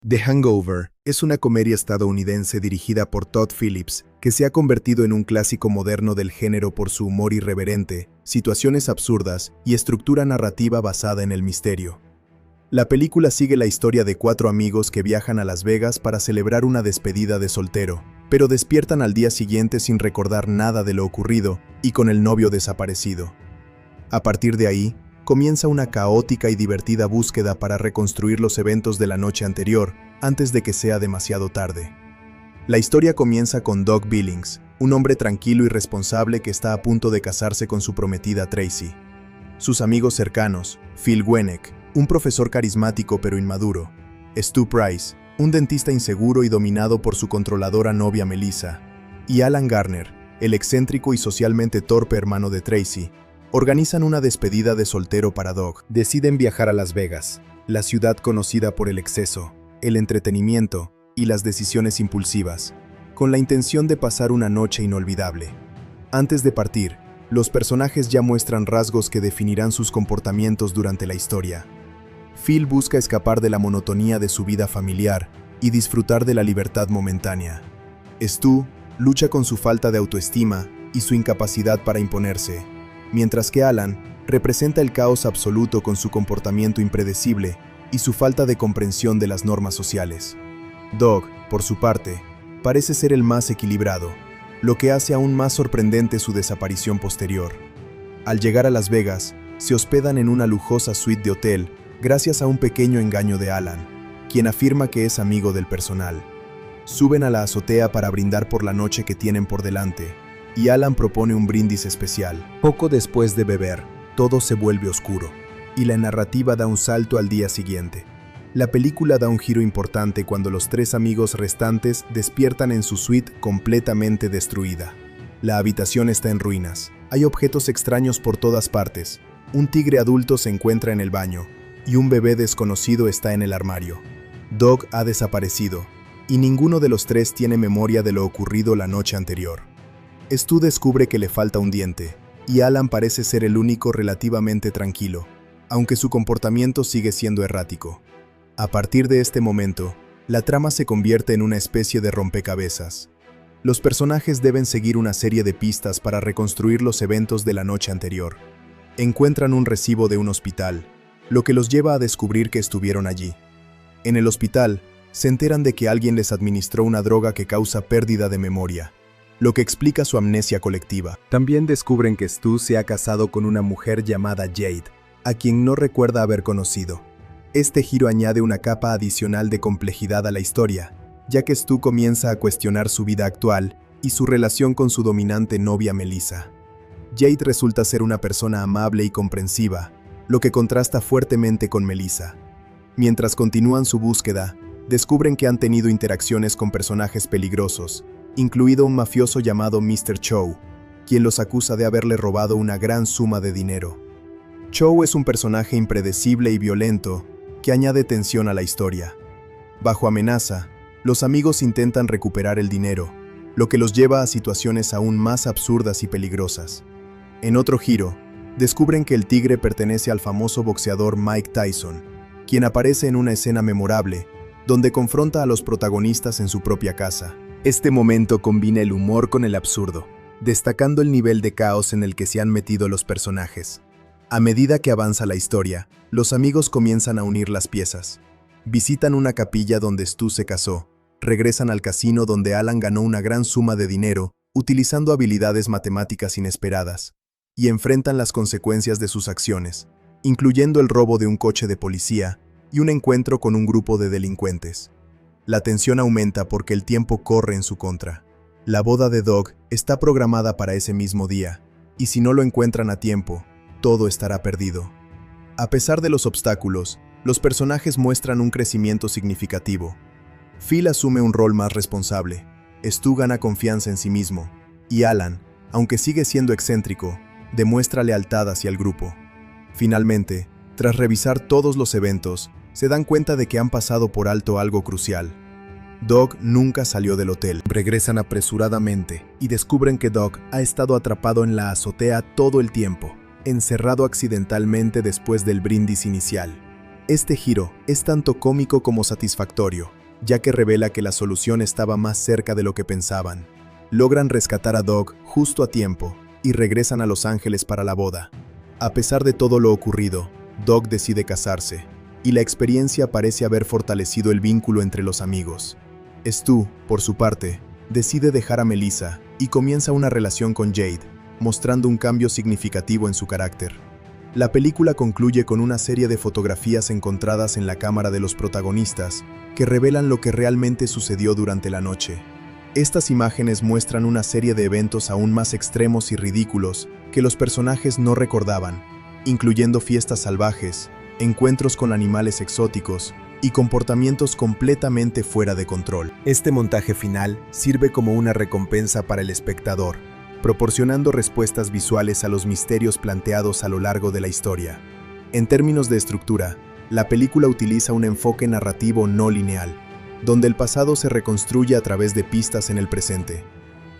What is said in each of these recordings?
The Hangover es una comedia estadounidense dirigida por Todd Phillips que se ha convertido en un clásico moderno del género por su humor irreverente, situaciones absurdas y estructura narrativa basada en el misterio. La película sigue la historia de 4 amigos que viajan a Las Vegas para celebrar una despedida de soltero, pero despiertan al día siguiente sin recordar nada de lo ocurrido y con el novio desaparecido. A partir de ahí, comienza una caótica y divertida búsqueda para reconstruir los eventos de la noche anterior, antes de que sea demasiado tarde. La historia comienza con Doug Billings, un hombre tranquilo y responsable que está a punto de casarse con su prometida Tracy. Sus amigos cercanos, Phil Wenneck, un profesor carismático pero inmaduro, Stu Price, un dentista inseguro y dominado por su controladora novia Melissa, y Alan Garner, el excéntrico y socialmente torpe hermano de Tracy, organizan una despedida de soltero para Doug. Deciden viajar a Las Vegas, la ciudad conocida por el exceso, el entretenimiento y las decisiones impulsivas, con la intención de pasar una noche inolvidable. Antes de partir, los personajes ya muestran rasgos que definirán sus comportamientos durante la historia. Phil busca escapar de la monotonía de su vida familiar y disfrutar de la libertad momentánea. Stu lucha con su falta de autoestima y su incapacidad para imponerse, mientras que Alan representa el caos absoluto con su comportamiento impredecible y su falta de comprensión de las normas sociales. Doug, por su parte, parece ser el más equilibrado, lo que hace aún más sorprendente su desaparición posterior. Al llegar a Las Vegas, se hospedan en una lujosa suite de hotel gracias a un pequeño engaño de Alan, quien afirma que es amigo del personal. Suben a la azotea para brindar por la noche que tienen por delante, y Alan propone un brindis especial. Poco después de beber, todo se vuelve oscuro, y la narrativa da un salto al día siguiente. La película da un giro importante cuando los 3 amigos restantes despiertan en su suite completamente destruida. La habitación está en ruinas, hay objetos extraños por todas partes, un tigre adulto se encuentra en el baño, y un bebé desconocido está en el armario. Doug ha desaparecido, y ninguno de los 3 tiene memoria de lo ocurrido la noche anterior. Stu descubre que le falta un diente, y Alan parece ser el único relativamente tranquilo, aunque su comportamiento sigue siendo errático. A partir de este momento, la trama se convierte en una especie de rompecabezas. Los personajes deben seguir una serie de pistas para reconstruir los eventos de la noche anterior. Encuentran un recibo de un hospital, lo que los lleva a descubrir que estuvieron allí. En el hospital, se enteran de que alguien les administró una droga que causa pérdida de memoria, lo que explica su amnesia colectiva. También descubren que Stu se ha casado con una mujer llamada Jade, a quien no recuerda haber conocido. Este giro añade una capa adicional de complejidad a la historia, ya que Stu comienza a cuestionar su vida actual y su relación con su dominante novia Melissa. Jade resulta ser una persona amable y comprensiva, lo que contrasta fuertemente con Melissa. Mientras continúan su búsqueda, descubren que han tenido interacciones con personajes peligrosos, incluido un mafioso llamado Mr. Chow, quien los acusa de haberle robado una gran suma de dinero. Chow es un personaje impredecible y violento que añade tensión a la historia. Bajo amenaza, los amigos intentan recuperar el dinero, lo que los lleva a situaciones aún más absurdas y peligrosas. En otro giro, descubren que el tigre pertenece al famoso boxeador Mike Tyson, quien aparece en una escena memorable, donde confronta a los protagonistas en su propia casa. Este momento combina el humor con el absurdo, destacando el nivel de caos en el que se han metido los personajes. A medida que avanza la historia, los amigos comienzan a unir las piezas. Visitan una capilla donde Stu se casó, regresan al casino donde Alan ganó una gran suma de dinero utilizando habilidades matemáticas inesperadas, y enfrentan las consecuencias de sus acciones, incluyendo el robo de un coche de policía y un encuentro con un grupo de delincuentes. La tensión aumenta porque el tiempo corre en su contra. La boda de Doug está programada para ese mismo día, y si no lo encuentran a tiempo, todo estará perdido. A pesar de los obstáculos, los personajes muestran un crecimiento significativo. Phil asume un rol más responsable, Stu gana confianza en sí mismo, y Alan, aunque sigue siendo excéntrico, demuestra lealtad hacia el grupo. Finalmente, tras revisar todos los eventos, se dan cuenta de que han pasado por alto algo crucial. Doug nunca salió del hotel. Regresan apresuradamente y descubren que Doug ha estado atrapado en la azotea todo el tiempo, encerrado accidentalmente después del brindis inicial. Este giro es tanto cómico como satisfactorio, ya que revela que la solución estaba más cerca de lo que pensaban. Logran rescatar a Doug justo a tiempo y regresan a Los Ángeles para la boda. A pesar de todo lo ocurrido, Doug decide casarse, y la experiencia parece haber fortalecido el vínculo entre los amigos. Stu, por su parte, decide dejar a Melissa y comienza una relación con Jade, mostrando un cambio significativo en su carácter. La película concluye con una serie de fotografías encontradas en la cámara de los protagonistas que revelan lo que realmente sucedió durante la noche. Estas imágenes muestran una serie de eventos aún más extremos y ridículos que los personajes no recordaban, incluyendo fiestas salvajes, encuentros con animales exóticos y comportamientos completamente fuera de control. Este montaje final sirve como una recompensa para el espectador, proporcionando respuestas visuales a los misterios planteados a lo largo de la historia. En términos de estructura, la película utiliza un enfoque narrativo no lineal, donde el pasado se reconstruye a través de pistas en el presente.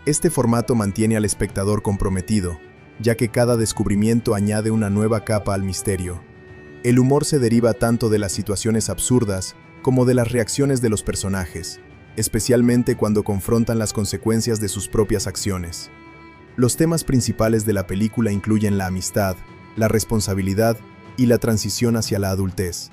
Este formato mantiene al espectador comprometido, ya que cada descubrimiento añade una nueva capa al misterio. El humor se deriva tanto de las situaciones absurdas como de las reacciones de los personajes, especialmente cuando confrontan las consecuencias de sus propias acciones. Los temas principales de la película incluyen la amistad, la responsabilidad y la transición hacia la adultez.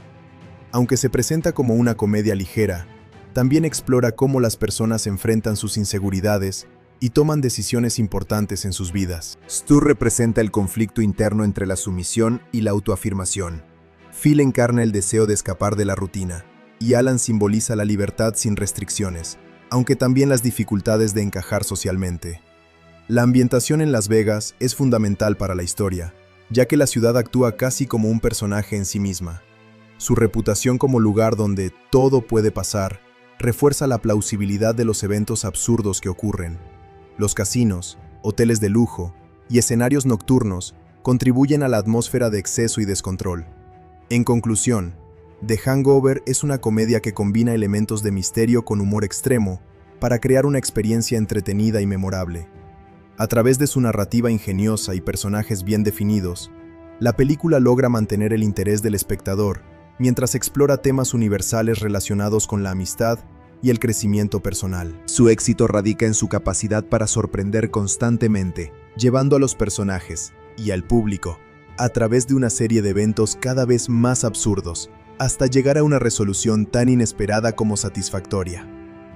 Aunque se presenta como una comedia ligera, también explora cómo las personas enfrentan sus inseguridades y toman decisiones importantes en sus vidas. Stu representa el conflicto interno entre la sumisión y la autoafirmación. Phil encarna el deseo de escapar de la rutina, y Alan simboliza la libertad sin restricciones, aunque también las dificultades de encajar socialmente. La ambientación en Las Vegas es fundamental para la historia, ya que la ciudad actúa casi como un personaje en sí misma. Su reputación como lugar donde todo puede pasar refuerza la plausibilidad de los eventos absurdos que ocurren. Los casinos, hoteles de lujo y escenarios nocturnos contribuyen a la atmósfera de exceso y descontrol. En conclusión, The Hangover es una comedia que combina elementos de misterio con humor extremo para crear una experiencia entretenida y memorable. A través de su narrativa ingeniosa y personajes bien definidos, la película logra mantener el interés del espectador mientras explora temas universales relacionados con la amistad y el crecimiento personal. Su éxito radica en su capacidad para sorprender constantemente, llevando a los personajes y al público a través de una serie de eventos cada vez más absurdos, hasta llegar a una resolución tan inesperada como satisfactoria.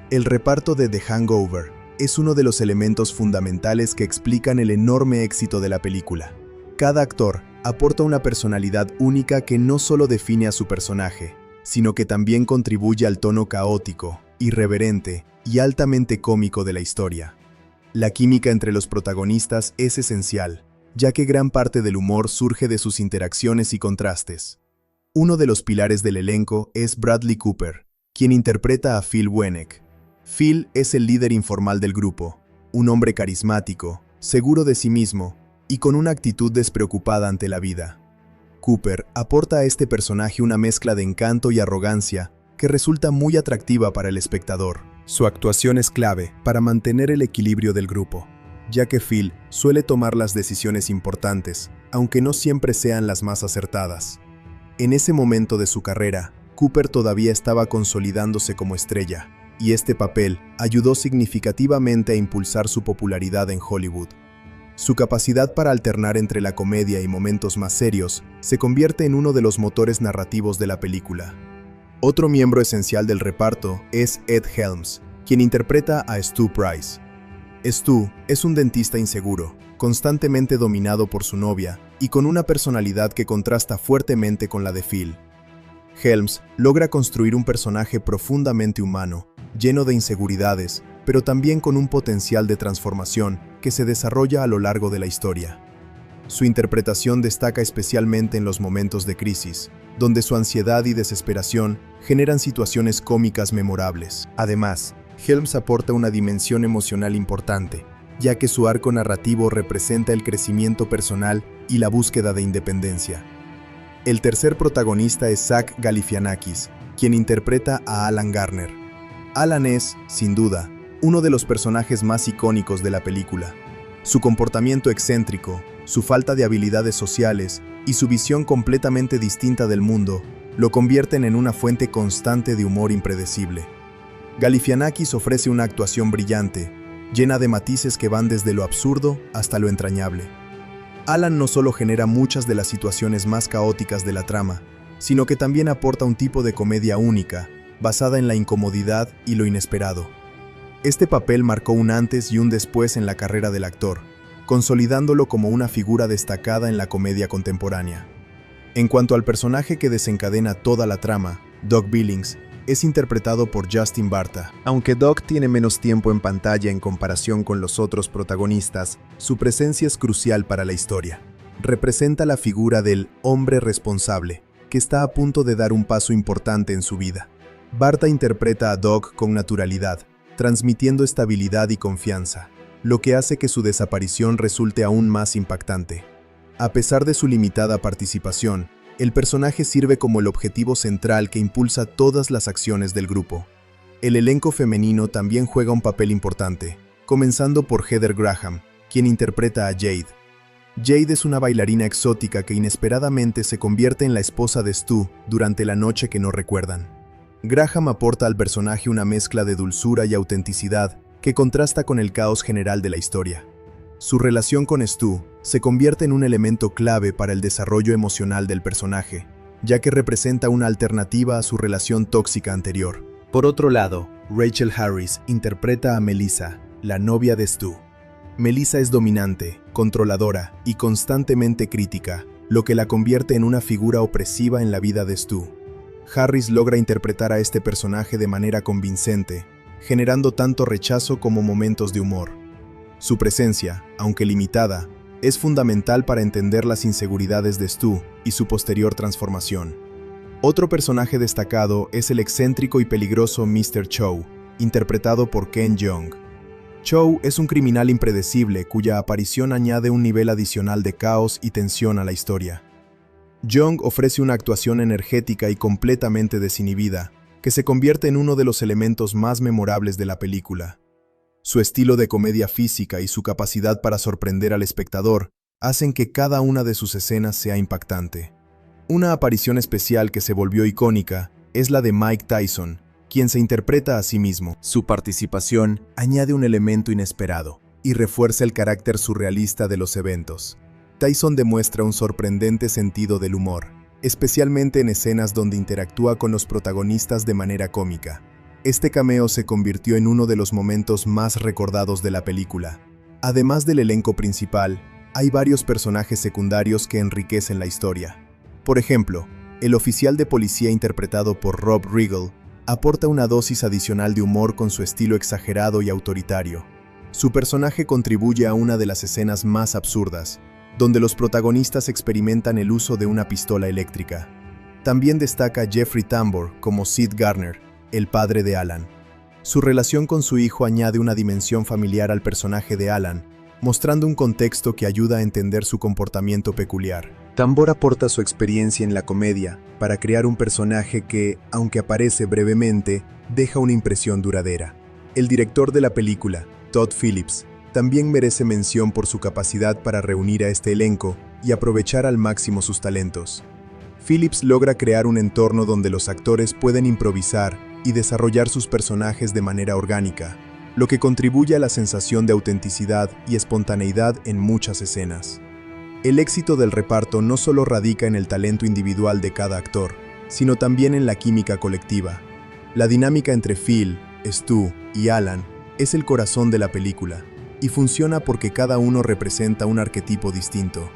El reparto de The Hangover es uno de los elementos fundamentales que explican el enorme éxito de la película. Cada actor aporta una personalidad única que no solo define a su personaje, sino que también contribuye al tono caótico, irreverente y altamente cómico de la historia. La química entre los protagonistas es esencial, ya que gran parte del humor surge de sus interacciones y contrastes. Uno de los pilares del elenco es Bradley Cooper, quien interpreta a Phil Winnick. Phil es el líder informal del grupo, un hombre carismático, seguro de sí mismo y con una actitud despreocupada ante la vida. Cooper aporta a este personaje una mezcla de encanto y arrogancia que resulta muy atractiva para el espectador. Su actuación es clave para mantener el equilibrio del grupo, ya que Phil suele tomar las decisiones importantes, aunque no siempre sean las más acertadas. En ese momento de su carrera, Cooper todavía estaba consolidándose como estrella, y este papel ayudó significativamente a impulsar su popularidad en Hollywood. Su capacidad para alternar entre la comedia y momentos más serios se convierte en uno de los motores narrativos de la película. Otro miembro esencial del reparto es Ed Helms, quien interpreta a Stu Price. Stu es un dentista inseguro, constantemente dominado por su novia y con una personalidad que contrasta fuertemente con la de Phil. Helms logra construir un personaje profundamente humano, lleno de inseguridades, pero también con un potencial de transformación que se desarrolla a lo largo de la historia. Su interpretación destaca especialmente en los momentos de crisis, donde su ansiedad y desesperación generan situaciones cómicas memorables. Además, Helms aporta una dimensión emocional importante, ya que su arco narrativo representa el crecimiento personal y la búsqueda de independencia. El tercer protagonista es Zach Galifianakis, quien interpreta a Alan Garner. Alan es, sin duda, uno de los personajes más icónicos de la película. Su comportamiento excéntrico, su falta de habilidades sociales y su visión completamente distinta del mundo lo convierten en una fuente constante de humor impredecible. Galifianakis ofrece una actuación brillante, llena de matices que van desde lo absurdo hasta lo entrañable. Alan no solo genera muchas de las situaciones más caóticas de la trama, sino que también aporta un tipo de comedia única, basada en la incomodidad y lo inesperado. Este papel marcó un antes y un después en la carrera del actor, consolidándolo como una figura destacada en la comedia contemporánea. En cuanto al personaje que desencadena toda la trama, Doc Billings, es interpretado por Justin Bartha. Aunque Doc tiene menos tiempo en pantalla en comparación con los otros protagonistas, su presencia es crucial para la historia. Representa la figura del hombre responsable, que está a punto de dar un paso importante en su vida. Bartha interpreta a Doc con naturalidad, transmitiendo estabilidad y confianza, lo que hace que su desaparición resulte aún más impactante. A pesar de su limitada participación, el personaje sirve como el objetivo central que impulsa todas las acciones del grupo. El elenco femenino también juega un papel importante, comenzando por Heather Graham, quien interpreta a Jade. Jade es una bailarina exótica que inesperadamente se convierte en la esposa de Stu durante la noche que no recuerdan. Graham aporta al personaje una mezcla de dulzura y autenticidad que contrasta con el caos general de la historia. Su relación con Stu se convierte en un elemento clave para el desarrollo emocional del personaje, ya que representa una alternativa a su relación tóxica anterior. Por otro lado, Rachel Harris interpreta a Melissa, la novia de Stu. Melissa es dominante, controladora y constantemente crítica, lo que la convierte en una figura opresiva en la vida de Stu. Harris logra interpretar a este personaje de manera convincente, generando tanto rechazo como momentos de humor. Su presencia, aunque limitada, es fundamental para entender las inseguridades de Stu y su posterior transformación. Otro personaje destacado es el excéntrico y peligroso Mr. Chow, interpretado por Ken Jeong. Chow es un criminal impredecible cuya aparición añade un nivel adicional de caos y tensión a la historia. Jeong ofrece una actuación energética y completamente desinhibida, que se convierte en uno de los elementos más memorables de la película. Su estilo de comedia física y su capacidad para sorprender al espectador hacen que cada una de sus escenas sea impactante. Una aparición especial que se volvió icónica es la de Mike Tyson, quien se interpreta a sí mismo. Su participación añade un elemento inesperado y refuerza el carácter surrealista de los eventos. Tyson demuestra un sorprendente sentido del humor, especialmente en escenas donde interactúa con los protagonistas de manera cómica. Este cameo se convirtió en uno de los momentos más recordados de la película. Además del elenco principal, hay varios personajes secundarios que enriquecen la historia. Por ejemplo, el oficial de policía interpretado por Rob Riggle aporta una dosis adicional de humor con su estilo exagerado y autoritario. Su personaje contribuye a una de las escenas más absurdas, donde los protagonistas experimentan el uso de una pistola eléctrica. También destaca Jeffrey Tambor como Sid Garner, el padre de Alan. Su relación con su hijo añade una dimensión familiar al personaje de Alan, mostrando un contexto que ayuda a entender su comportamiento peculiar. Tambor aporta su experiencia en la comedia para crear un personaje que, aunque aparece brevemente, deja una impresión duradera. El director de la película, Todd Phillips, también merece mención por su capacidad para reunir a este elenco y aprovechar al máximo sus talentos. Phillips logra crear un entorno donde los actores pueden improvisar y desarrollar sus personajes de manera orgánica, lo que contribuye a la sensación de autenticidad y espontaneidad en muchas escenas. El éxito del reparto no solo radica en el talento individual de cada actor, sino también en la química colectiva. La dinámica entre Phil, Stu y Alan es el corazón de la película, y funciona porque cada uno representa un arquetipo distinto.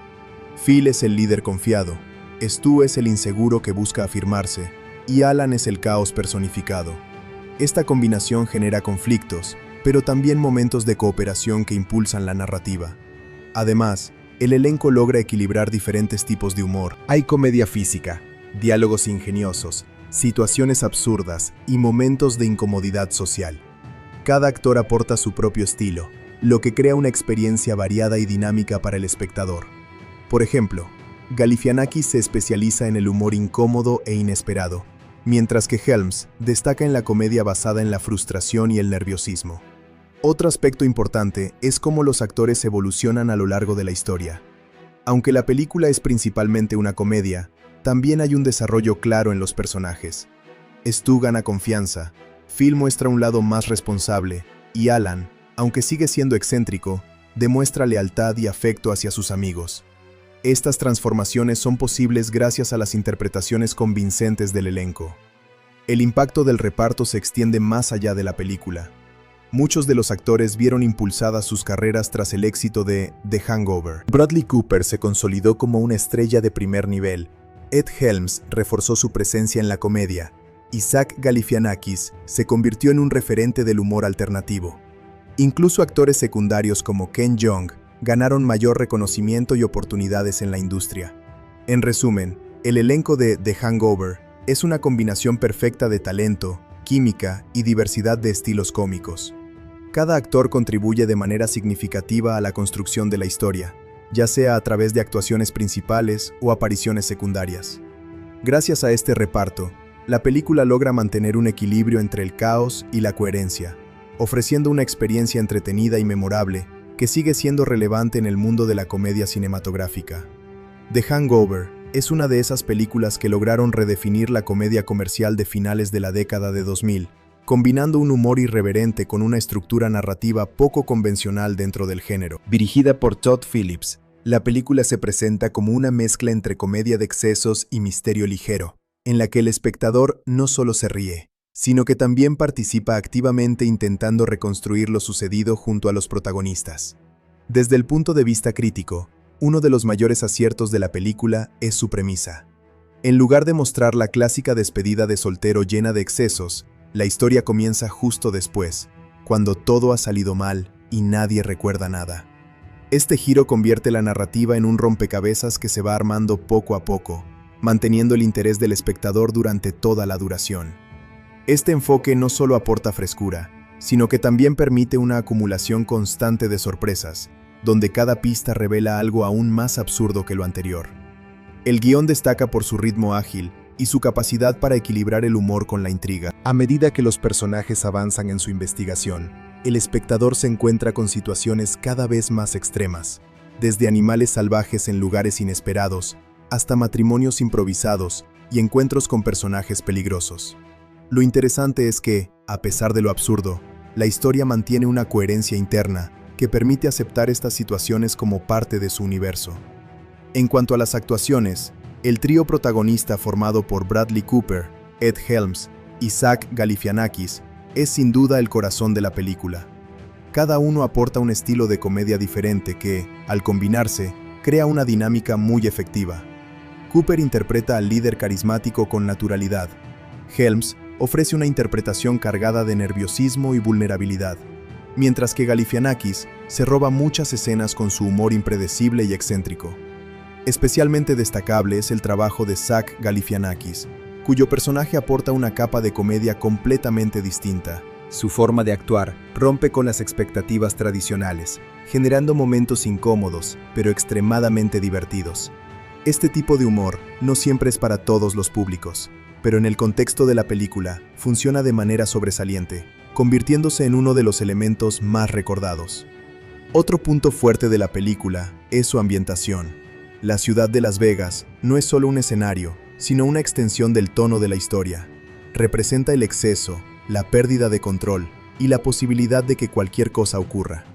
Phil es el líder confiado, Stu es el inseguro que busca afirmarse, y Alan es el caos personificado. Esta combinación genera conflictos, pero también momentos de cooperación que impulsan la narrativa. Además, el elenco logra equilibrar diferentes tipos de humor. Hay comedia física, diálogos ingeniosos, situaciones absurdas y momentos de incomodidad social. Cada actor aporta su propio estilo, lo que crea una experiencia variada y dinámica para el espectador. Por ejemplo, Galifianakis se especializa en el humor incómodo e inesperado, mientras que Helms destaca en la comedia basada en la frustración y el nerviosismo. Otro aspecto importante es cómo los actores evolucionan a lo largo de la historia. Aunque la película es principalmente una comedia, también hay un desarrollo claro en los personajes. Stu gana confianza, Phil muestra un lado más responsable, y Alan, aunque sigue siendo excéntrico, demuestra lealtad y afecto hacia sus amigos. Estas transformaciones son posibles gracias a las interpretaciones convincentes del elenco. El impacto del reparto se extiende más allá de la película. Muchos de los actores vieron impulsadas sus carreras tras el éxito de The Hangover. Bradley Cooper se consolidó como una estrella de primer nivel. Ed Helms reforzó su presencia en la comedia, y Zach Galifianakis se convirtió en un referente del humor alternativo. Incluso actores secundarios como Ken Jeong ganaron mayor reconocimiento y oportunidades en la industria. En resumen, el elenco de The Hangover es una combinación perfecta de talento, química y diversidad de estilos cómicos. Cada actor contribuye de manera significativa a la construcción de la historia, ya sea a través de actuaciones principales o apariciones secundarias. Gracias a este reparto, la película logra mantener un equilibrio entre el caos y la coherencia, ofreciendo una experiencia entretenida y memorable que sigue siendo relevante en el mundo de la comedia cinematográfica. The Hangover es una de esas películas que lograron redefinir la comedia comercial de finales de la década de 2000, combinando un humor irreverente con una estructura narrativa poco convencional dentro del género. Dirigida por Todd Phillips, la película se presenta como una mezcla entre comedia de excesos y misterio ligero, en la que el espectador no solo se ríe, sino que también participa activamente intentando reconstruir lo sucedido junto a los protagonistas. Desde el punto de vista crítico, uno de los mayores aciertos de la película es su premisa. En lugar de mostrar la clásica despedida de soltero llena de excesos, la historia comienza justo después, cuando todo ha salido mal y nadie recuerda nada. Este giro convierte la narrativa en un rompecabezas que se va armando poco a poco, manteniendo el interés del espectador durante toda la duración. Este enfoque no solo aporta frescura, sino que también permite una acumulación constante de sorpresas, donde cada pista revela algo aún más absurdo que lo anterior. El guión destaca por su ritmo ágil y su capacidad para equilibrar el humor con la intriga. A medida que los personajes avanzan en su investigación, el espectador se encuentra con situaciones cada vez más extremas, desde animales salvajes en lugares inesperados, hasta matrimonios improvisados y encuentros con personajes peligrosos. Lo interesante es que, a pesar de lo absurdo, la historia mantiene una coherencia interna que permite aceptar estas situaciones como parte de su universo. En cuanto a las actuaciones, el trío protagonista formado por Bradley Cooper, Ed Helms y Zach Galifianakis es sin duda el corazón de la película. Cada uno aporta un estilo de comedia diferente que, al combinarse, crea una dinámica muy efectiva. Cooper interpreta al líder carismático con naturalidad. Helms ofrece una interpretación cargada de nerviosismo y vulnerabilidad, mientras que Galifianakis se roba muchas escenas con su humor impredecible y excéntrico. Especialmente destacable es el trabajo de Zach Galifianakis, cuyo personaje aporta una capa de comedia completamente distinta. Su forma de actuar rompe con las expectativas tradicionales, generando momentos incómodos, pero extremadamente divertidos. Este tipo de humor no siempre es para todos los públicos, pero en el contexto de la película funciona de manera sobresaliente, convirtiéndose en uno de los elementos más recordados. Otro punto fuerte de la película es su ambientación. La ciudad de Las Vegas no es solo un escenario, sino una extensión del tono de la historia. Representa el exceso, la pérdida de control y la posibilidad de que cualquier cosa ocurra.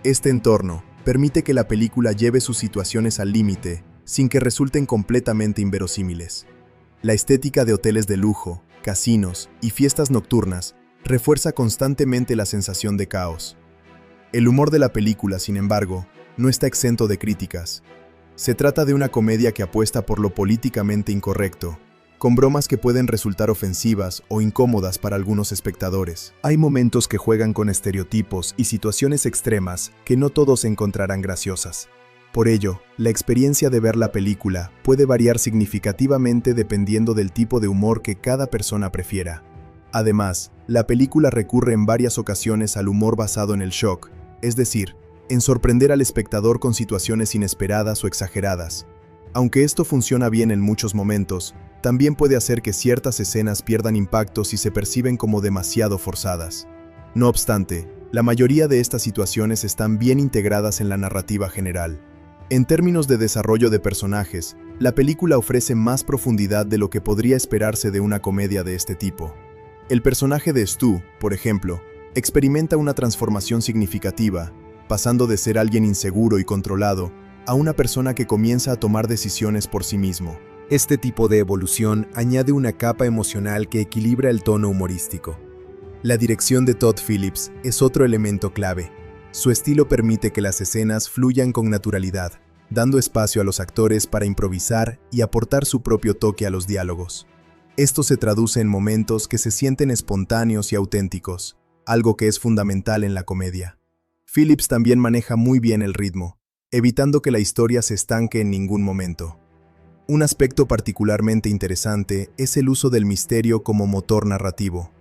Este entorno permite que la película lleve sus situaciones al límite sin que resulten completamente inverosímiles. La estética de hoteles de lujo, casinos y fiestas nocturnas refuerza constantemente la sensación de caos. El humor de la película, sin embargo, no está exento de críticas. Se trata de una comedia que apuesta por lo políticamente incorrecto, con bromas que pueden resultar ofensivas o incómodas para algunos espectadores. Hay momentos que juegan con estereotipos y situaciones extremas que no todos encontrarán graciosas. Por ello, la experiencia de ver la película puede variar significativamente dependiendo del tipo de humor que cada persona prefiera. Además, la película recurre en varias ocasiones al humor basado en el shock, es decir, en sorprender al espectador con situaciones inesperadas o exageradas. Aunque esto funciona bien en muchos momentos, también puede hacer que ciertas escenas pierdan impacto si se perciben como demasiado forzadas. No obstante, la mayoría de estas situaciones están bien integradas en la narrativa general. En términos de desarrollo de personajes, la película ofrece más profundidad de lo que podría esperarse de una comedia de este tipo. El personaje de Stu, por ejemplo, experimenta una transformación significativa, pasando de ser alguien inseguro y controlado a una persona que comienza a tomar decisiones por sí mismo. Este tipo de evolución añade una capa emocional que equilibra el tono humorístico. La dirección de Todd Phillips es otro elemento clave. Su estilo permite que las escenas fluyan con naturalidad, dando espacio a los actores para improvisar y aportar su propio toque a los diálogos. Esto se traduce en momentos que se sienten espontáneos y auténticos, algo que es fundamental en la comedia. Phillips también maneja muy bien el ritmo, evitando que la historia se estanque en ningún momento. Un aspecto particularmente interesante es el uso del misterio como motor narrativo.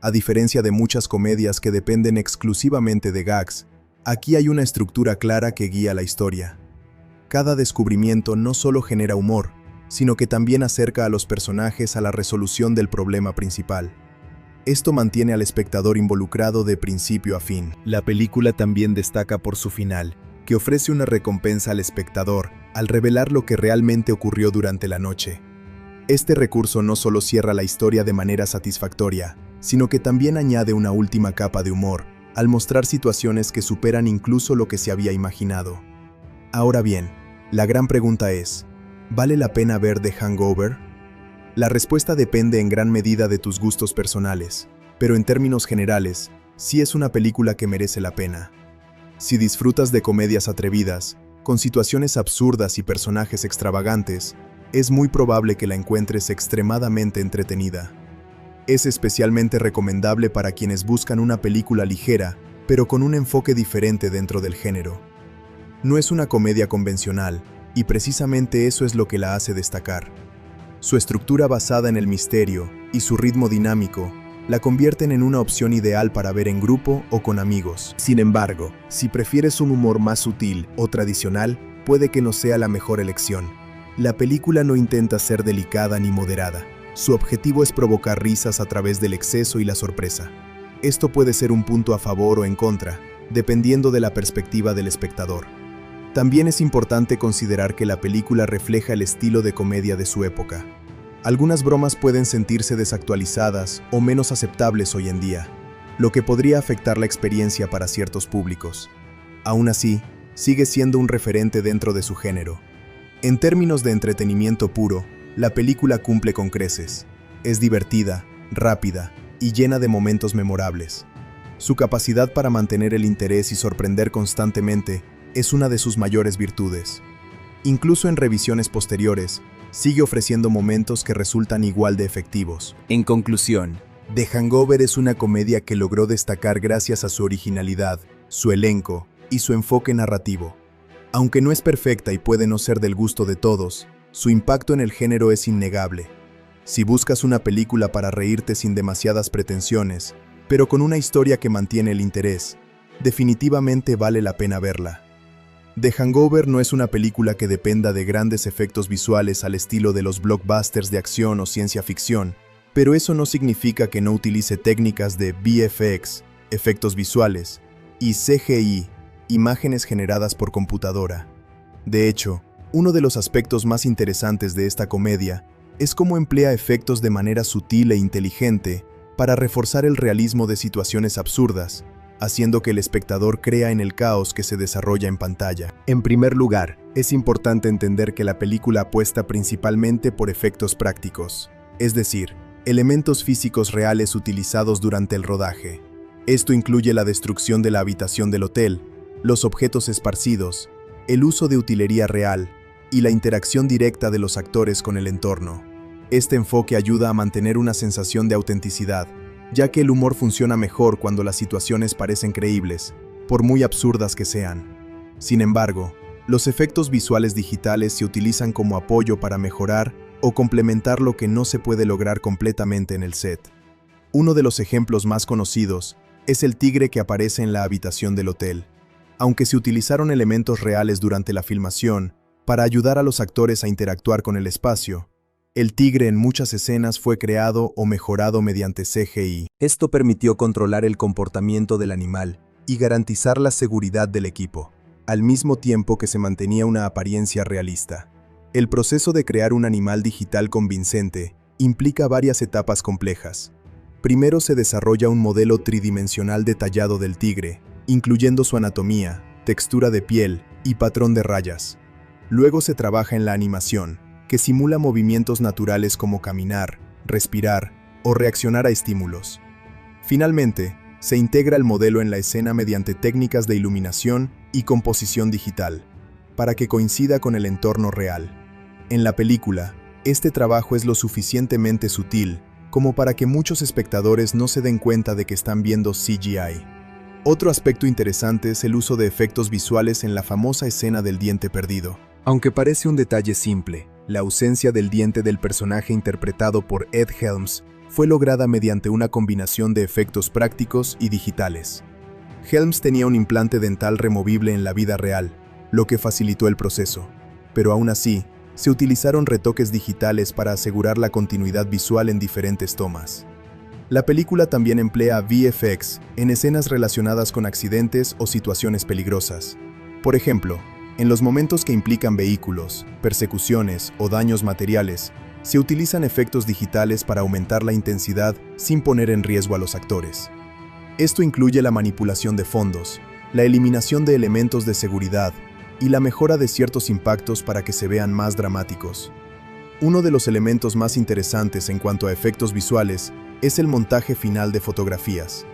A diferencia de muchas comedias que dependen exclusivamente de gags, aquí hay una estructura clara que guía la historia. Cada descubrimiento no solo genera humor, sino que también acerca a los personajes a la resolución del problema principal. Esto mantiene al espectador involucrado de principio a fin. La película también destaca por su final, que ofrece una recompensa al espectador al revelar lo que realmente ocurrió durante la noche. Este recurso no solo cierra la historia de manera satisfactoria, sino que también añade una última capa de humor, al mostrar situaciones que superan incluso lo que se había imaginado. Ahora bien, la gran pregunta es, ¿vale la pena ver The Hangover? La respuesta depende en gran medida de tus gustos personales, pero en términos generales, sí es una película que merece la pena. Si disfrutas de comedias atrevidas, con situaciones absurdas y personajes extravagantes, es muy probable que la encuentres extremadamente entretenida. Es especialmente recomendable para quienes buscan una película ligera, pero con un enfoque diferente dentro del género. No es una comedia convencional, y precisamente eso es lo que la hace destacar. Su estructura basada en el misterio y su ritmo dinámico la convierten en una opción ideal para ver en grupo o con amigos. Sin embargo, si prefieres un humor más sutil o tradicional, puede que no sea la mejor elección. La película no intenta ser delicada ni moderada. Su objetivo es provocar risas a través del exceso y la sorpresa. Esto puede ser un punto a favor o en contra, dependiendo de la perspectiva del espectador. También es importante considerar que la película refleja el estilo de comedia de su época. Algunas bromas pueden sentirse desactualizadas o menos aceptables hoy en día, lo que podría afectar la experiencia para ciertos públicos. Aún así, sigue siendo un referente dentro de su género. En términos de entretenimiento puro, la película cumple con creces. Es divertida, rápida y llena de momentos memorables. Su capacidad para mantener el interés y sorprender constantemente es una de sus mayores virtudes. Incluso en revisiones posteriores, sigue ofreciendo momentos que resultan igual de efectivos. En conclusión, The Hangover es una comedia que logró destacar gracias a su originalidad, su elenco y su enfoque narrativo. Aunque no es perfecta y puede no ser del gusto de todos, su impacto en el género es innegable. Si buscas una película para reírte sin demasiadas pretensiones, pero con una historia que mantiene el interés, definitivamente vale la pena verla. The Hangover no es una película que dependa de grandes efectos visuales al estilo de los blockbusters de acción o ciencia ficción, pero eso no significa que no utilice técnicas de VFX, efectos visuales, y CGI, imágenes generadas por computadora. De hecho, uno de los aspectos más interesantes de esta comedia es cómo emplea efectos de manera sutil e inteligente para reforzar el realismo de situaciones absurdas, haciendo que el espectador crea en el caos que se desarrolla en pantalla. En primer lugar, es importante entender que la película apuesta principalmente por efectos prácticos, es decir, elementos físicos reales utilizados durante el rodaje. Esto incluye la destrucción de la habitación del hotel, los objetos esparcidos, el uso de utilería real y la interacción directa de los actores con el entorno. Este enfoque ayuda a mantener una sensación de autenticidad, ya que el humor funciona mejor cuando las situaciones parecen creíbles, por muy absurdas que sean. Sin embargo, los efectos visuales digitales se utilizan como apoyo para mejorar o complementar lo que no se puede lograr completamente en el set. Uno de los ejemplos más conocidos es el tigre que aparece en la habitación del hotel. Aunque se utilizaron elementos reales durante la filmación para ayudar a los actores a interactuar con el espacio, el tigre en muchas escenas fue creado o mejorado mediante CGI. Esto permitió controlar el comportamiento del animal y garantizar la seguridad del equipo, al mismo tiempo que se mantenía una apariencia realista. El proceso de crear un animal digital convincente implica varias etapas complejas. Primero se desarrolla un modelo tridimensional detallado del tigre, incluyendo su anatomía, textura de piel y patrón de rayas. Luego se trabaja en la animación, que simula movimientos naturales como caminar, respirar o reaccionar a estímulos. Finalmente, se integra el modelo en la escena mediante técnicas de iluminación y composición digital, para que coincida con el entorno real. En la película, este trabajo es lo suficientemente sutil como para que muchos espectadores no se den cuenta de que están viendo CGI. Otro aspecto interesante es el uso de efectos visuales en la famosa escena del diente perdido. Aunque parece un detalle simple, la ausencia del diente del personaje interpretado por Ed Helms fue lograda mediante una combinación de efectos prácticos y digitales. Helms tenía un implante dental removible en la vida real, lo que facilitó el proceso, pero aún así, se utilizaron retoques digitales para asegurar la continuidad visual en diferentes tomas. La película también emplea VFX en escenas relacionadas con accidentes o situaciones peligrosas. Por ejemplo, en los momentos que implican vehículos, persecuciones o daños materiales, se utilizan efectos digitales para aumentar la intensidad sin poner en riesgo a los actores. Esto incluye la manipulación de fondos, la eliminación de elementos de seguridad y la mejora de ciertos impactos para que se vean más dramáticos. Uno de los elementos más interesantes en cuanto a efectos visuales es el montaje final de fotografías.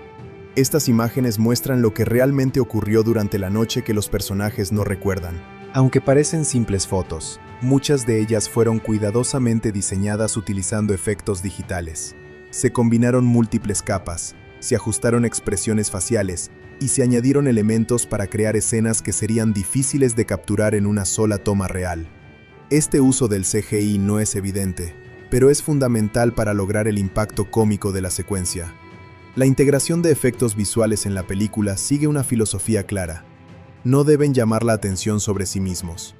Estas imágenes muestran lo que realmente ocurrió durante la noche que los personajes no recuerdan. Aunque parecen simples fotos, muchas de ellas fueron cuidadosamente diseñadas utilizando efectos digitales. Se combinaron múltiples capas, se ajustaron expresiones faciales y se añadieron elementos para crear escenas que serían difíciles de capturar en una sola toma real. Este uso del CGI no es evidente, pero es fundamental para lograr el impacto cómico de la secuencia. La integración de efectos visuales en la película sigue una filosofía clara. No deben llamar la atención sobre sí mismos.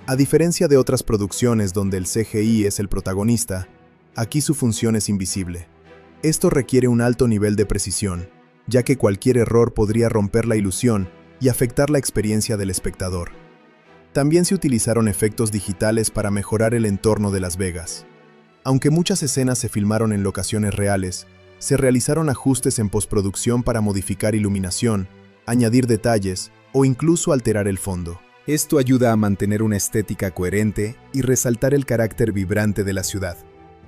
A diferencia de otras producciones donde el CGI es el protagonista, aquí su función es invisible. Esto requiere un alto nivel de precisión, ya que cualquier error podría romper la ilusión y afectar la experiencia del espectador. También se utilizaron efectos digitales para mejorar el entorno de Las Vegas. Aunque muchas escenas se filmaron en locaciones reales, se realizaron ajustes en postproducción para modificar iluminación, añadir detalles o incluso alterar el fondo. Esto ayuda a mantener una estética coherente y resaltar el carácter vibrante de la ciudad.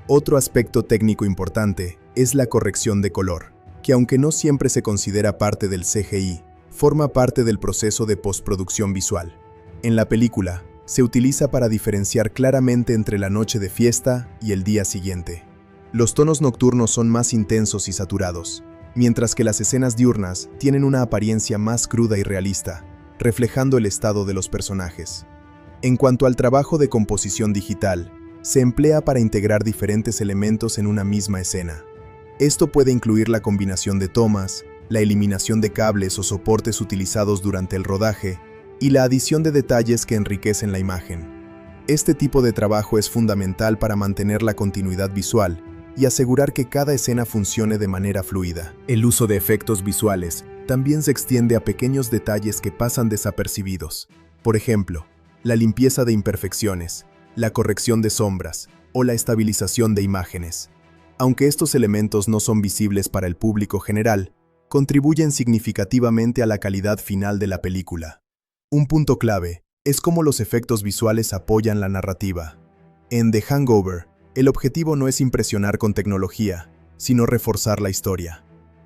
Otro aspecto técnico importante es la corrección de color, que aunque no siempre se considera parte del CGI, forma parte del proceso de postproducción visual. En la película, se utiliza para diferenciar claramente entre la noche de fiesta y el día siguiente. Los tonos nocturnos son más intensos y saturados, mientras que las escenas diurnas tienen una apariencia más cruda y realista, reflejando el estado de los personajes. En cuanto al trabajo de composición digital, se emplea para integrar diferentes elementos en una misma escena. Esto puede incluir la combinación de tomas, la eliminación de cables o soportes utilizados durante el rodaje y la adición de detalles que enriquecen la imagen. Este tipo de trabajo es fundamental para mantener la continuidad visual y asegurar que cada escena funcione de manera fluida. El uso de efectos visuales también se extiende a pequeños detalles que pasan desapercibidos. Por ejemplo, la limpieza de imperfecciones, la corrección de sombras o la estabilización de imágenes. Aunque estos elementos no son visibles para el público general, contribuyen significativamente a la calidad final de la película. Un punto clave es cómo los efectos visuales apoyan la narrativa. En The Hangover, el objetivo no es impresionar con tecnología, sino reforzar la historia.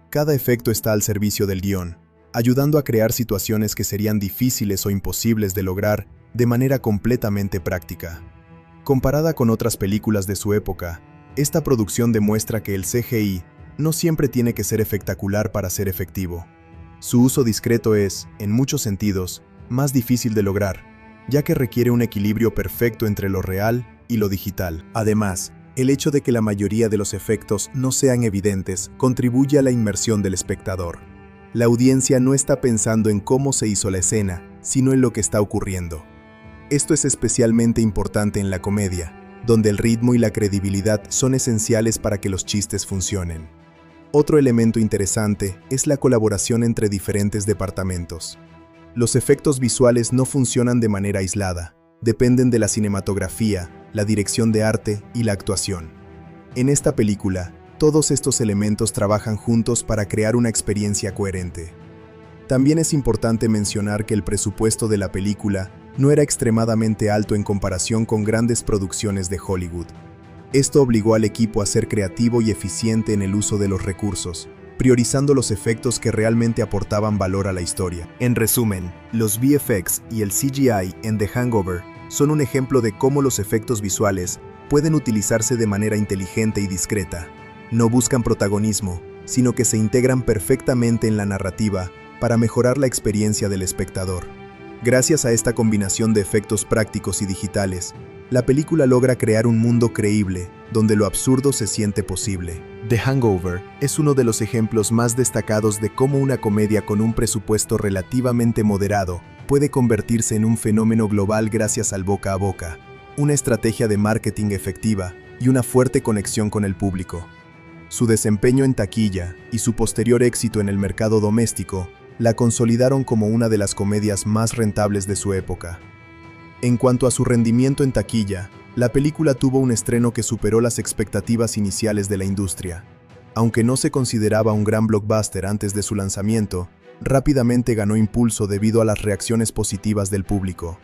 Cada efecto está al servicio del guión, ayudando a crear situaciones que serían difíciles o imposibles de lograr de manera completamente práctica. Comparada con otras películas de su época, esta producción demuestra que el CGI no siempre tiene que ser espectacular para ser efectivo. Su uso discreto es, en muchos sentidos, más difícil de lograr, ya que requiere un equilibrio perfecto entre lo real y lo digital. Además, el hecho de que la mayoría de los efectos no sean evidentes contribuye a la inmersión del espectador. La audiencia no está pensando en cómo se hizo la escena, sino en lo que está ocurriendo. Esto es especialmente importante en la comedia, donde el ritmo y la credibilidad son esenciales para que los chistes funcionen. Otro elemento interesante es la colaboración entre diferentes departamentos. Los efectos visuales no funcionan de manera aislada, dependen de la cinematografía, la dirección de arte y la actuación. En esta película, Todos estos elementos trabajan juntos para crear una experiencia coherente. También es importante mencionar que el presupuesto de la película no era extremadamente alto en comparación con grandes producciones de Hollywood. Esto obligó al equipo a ser creativo y eficiente en el uso de los recursos, priorizando los efectos que realmente aportaban valor a la historia. En resumen, los VFX y el CGI en The Hangover son un ejemplo de cómo los efectos visuales pueden utilizarse de manera inteligente y discreta. No buscan protagonismo, sino que se integran perfectamente en la narrativa para mejorar la experiencia del espectador. Gracias a esta combinación de efectos prácticos y digitales, la película logra crear un mundo creíble, donde lo absurdo se siente posible. The Hangover es uno de los ejemplos más destacados de cómo una comedia con un presupuesto relativamente moderado puede convertirse en un fenómeno global gracias al boca a boca, una estrategia de marketing efectiva y una fuerte conexión con el público. Su desempeño en taquilla y su posterior éxito en el mercado doméstico la consolidaron como una de las comedias más rentables de su época. En cuanto a su rendimiento en taquilla, la película tuvo un estreno que superó las expectativas iniciales de la industria. Aunque no se consideraba un gran blockbuster antes de su lanzamiento, rápidamente ganó impulso debido a las reacciones positivas del público.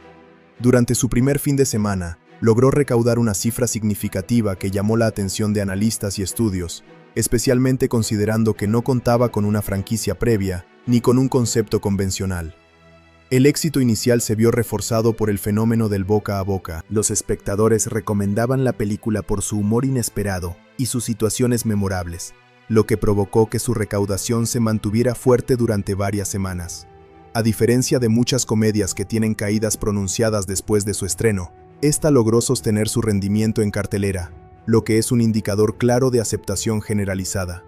Durante su primer fin de semana, logró recaudar una cifra significativa que llamó la atención de analistas y estudios, especialmente considerando que no contaba con una franquicia previa ni con un concepto convencional. El éxito inicial se vio reforzado por el fenómeno del boca a boca. Los espectadores recomendaban la película por su humor inesperado y sus situaciones memorables, lo que provocó que su recaudación se mantuviera fuerte durante varias semanas. A diferencia de muchas comedias que tienen caídas pronunciadas después de su estreno, esta logró sostener su rendimiento en cartelera, lo que es un indicador claro de aceptación generalizada.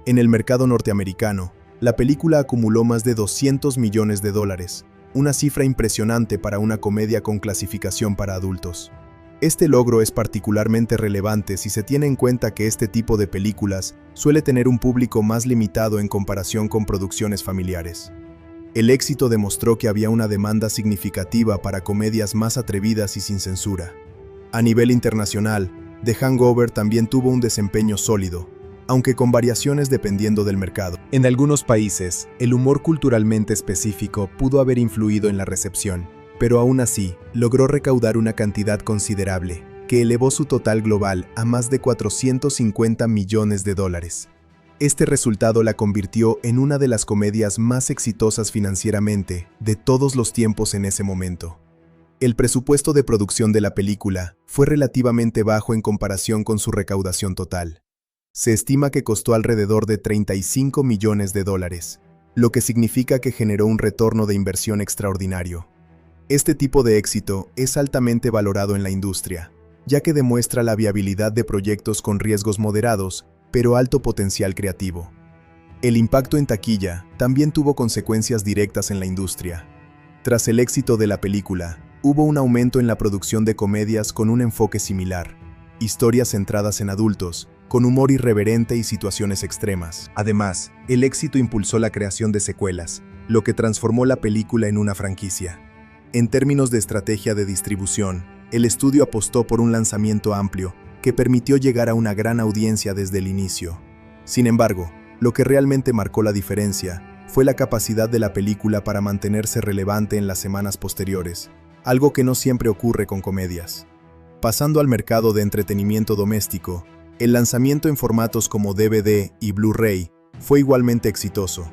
En el mercado norteamericano, la película acumuló más de $200 millones, una cifra impresionante para una comedia con clasificación para adultos. Este logro es particularmente relevante si se tiene en cuenta que este tipo de películas suele tener un público más limitado en comparación con producciones familiares. El éxito demostró que había una demanda significativa para comedias más atrevidas y sin censura. A nivel internacional, The Hangover también tuvo un desempeño sólido, aunque con variaciones dependiendo del mercado. En algunos países, el humor culturalmente específico pudo haber influido en la recepción, pero aún así, logró recaudar una cantidad considerable, que elevó su total global a más de $450 millones. Este resultado la convirtió en una de las comedias más exitosas financieramente de todos los tiempos en ese momento. El presupuesto de producción de la película fue relativamente bajo en comparación con su recaudación total. Se estima que costó alrededor de $35 millones, lo que significa que generó un retorno de inversión extraordinario. Este tipo de éxito es altamente valorado en la industria, ya que demuestra la viabilidad de proyectos con riesgos moderados, pero alto potencial creativo. El impacto en taquilla también tuvo consecuencias directas en la industria. Tras el éxito de la película, hubo un aumento en la producción de comedias con un enfoque similar, historias centradas en adultos, con humor irreverente y situaciones extremas. Además, el éxito impulsó la creación de secuelas, lo que transformó la película en una franquicia. En términos de estrategia de distribución, el estudio apostó por un lanzamiento amplio, que permitió llegar a una gran audiencia desde el inicio. Sin embargo, lo que realmente marcó la diferencia fue la capacidad de la película para mantenerse relevante en las semanas posteriores, algo que no siempre ocurre con comedias. Pasando al mercado de entretenimiento doméstico, el lanzamiento en formatos como DVD y Blu-ray fue igualmente exitoso.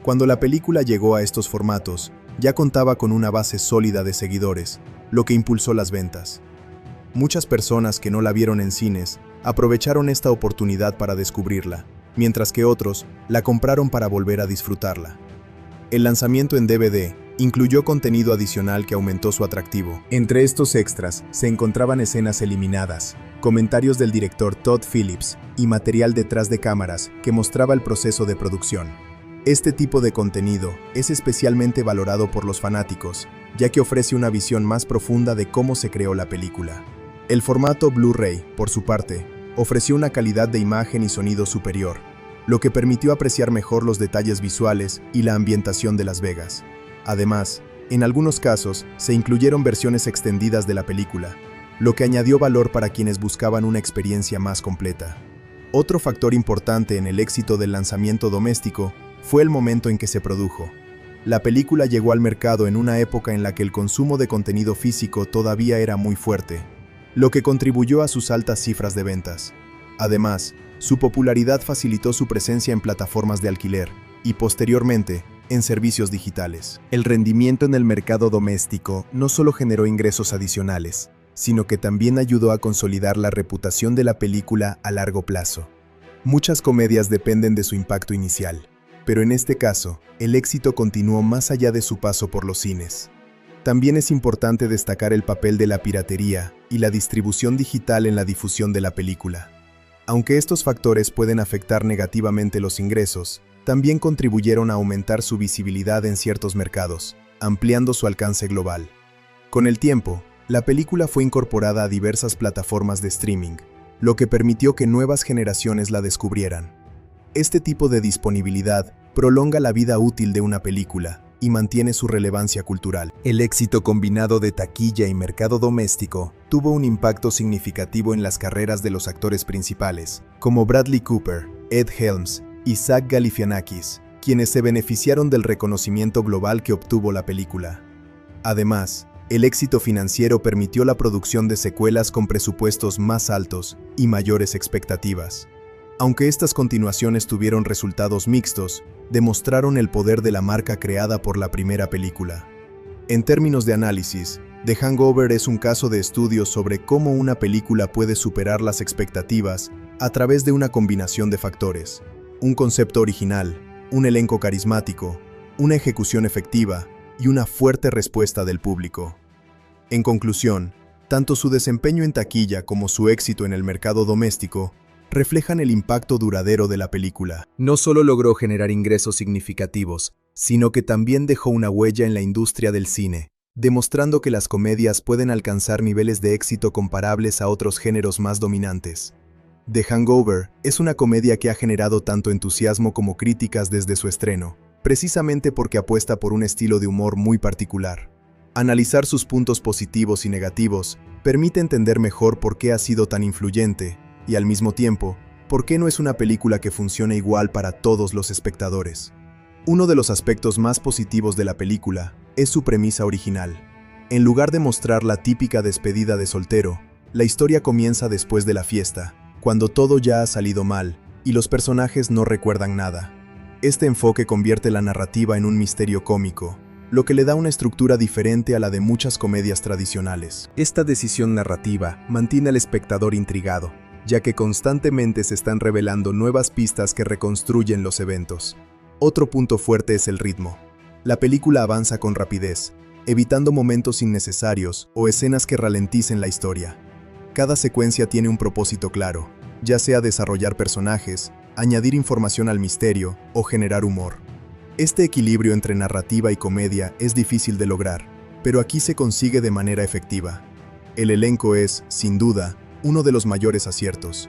Cuando la película llegó a estos formatos, ya contaba con una base sólida de seguidores, lo que impulsó las ventas. Muchas personas que no la vieron en cines aprovecharon esta oportunidad para descubrirla, mientras que otros la compraron para volver a disfrutarla. El lanzamiento en DVD incluyó contenido adicional que aumentó su atractivo. Entre estos extras se encontraban escenas eliminadas, comentarios del director Todd Phillips y material detrás de cámaras que mostraba el proceso de producción. Este tipo de contenido es especialmente valorado por los fanáticos, ya que ofrece una visión más profunda de cómo se creó la película. El formato Blu-ray, por su parte, ofreció una calidad de imagen y sonido superior, lo que permitió apreciar mejor los detalles visuales y la ambientación de Las Vegas. Además, en algunos casos, se incluyeron versiones extendidas de la película, lo que añadió valor para quienes buscaban una experiencia más completa. Otro factor importante en el éxito del lanzamiento doméstico fue el momento en que se produjo. La película llegó al mercado en una época en la que el consumo de contenido físico todavía era muy fuerte, lo que contribuyó a sus altas cifras de ventas. Además, su popularidad facilitó su presencia en plataformas de alquiler y, posteriormente, en servicios digitales. El rendimiento en el mercado doméstico no solo generó ingresos adicionales, sino que también ayudó a consolidar la reputación de la película a largo plazo. Muchas comedias dependen de su impacto inicial, pero en este caso, el éxito continuó más allá de su paso por los cines. También es importante destacar el papel de la piratería y la distribución digital en la difusión de la película. Aunque estos factores pueden afectar negativamente los ingresos, también contribuyeron a aumentar su visibilidad en ciertos mercados, ampliando su alcance global. Con el tiempo, la película fue incorporada a diversas plataformas de streaming, lo que permitió que nuevas generaciones la descubrieran. Este tipo de disponibilidad prolonga la vida útil de una película y mantiene su relevancia cultural. El éxito combinado de taquilla y mercado doméstico tuvo un impacto significativo en las carreras de los actores principales, como Bradley Cooper, Ed Helms y Zach Galifianakis, quienes se beneficiaron del reconocimiento global que obtuvo la película. Además, el éxito financiero permitió la producción de secuelas con presupuestos más altos y mayores expectativas. Aunque estas continuaciones tuvieron resultados mixtos, demostraron el poder de la marca creada por la primera película. En términos de análisis, The Hangover es un caso de estudio sobre cómo una película puede superar las expectativas a través de una combinación de factores: un concepto original, un elenco carismático, una ejecución efectiva y una fuerte respuesta del público. En conclusión, tanto su desempeño en taquilla como su éxito en el mercado doméstico reflejan el impacto duradero de la película. No solo logró generar ingresos significativos, sino que también dejó una huella en la industria del cine, demostrando que las comedias pueden alcanzar niveles de éxito comparables a otros géneros más dominantes. The Hangover es una comedia que ha generado tanto entusiasmo como críticas desde su estreno, precisamente porque apuesta por un estilo de humor muy particular. Analizar sus puntos positivos y negativos permite entender mejor por qué ha sido tan influyente y, al mismo tiempo, por qué no es una película que funcione igual para todos los espectadores. Uno de los aspectos más positivos de la película es su premisa original. En lugar de mostrar la típica despedida de soltero, la historia comienza después de la fiesta, cuando todo ya ha salido mal y los personajes no recuerdan nada. Este enfoque convierte la narrativa en un misterio cómico, lo que le da una estructura diferente a la de muchas comedias tradicionales. Esta decisión narrativa mantiene al espectador intrigado, ya que constantemente se están revelando nuevas pistas que reconstruyen los eventos. Otro punto fuerte es el ritmo. La película avanza con rapidez, evitando momentos innecesarios o escenas que ralenticen la historia. Cada secuencia tiene un propósito claro, ya sea desarrollar personajes, añadir información al misterio o generar humor. Este equilibrio entre narrativa y comedia es difícil de lograr, pero aquí se consigue de manera efectiva. El elenco es, sin duda, uno de los mayores aciertos.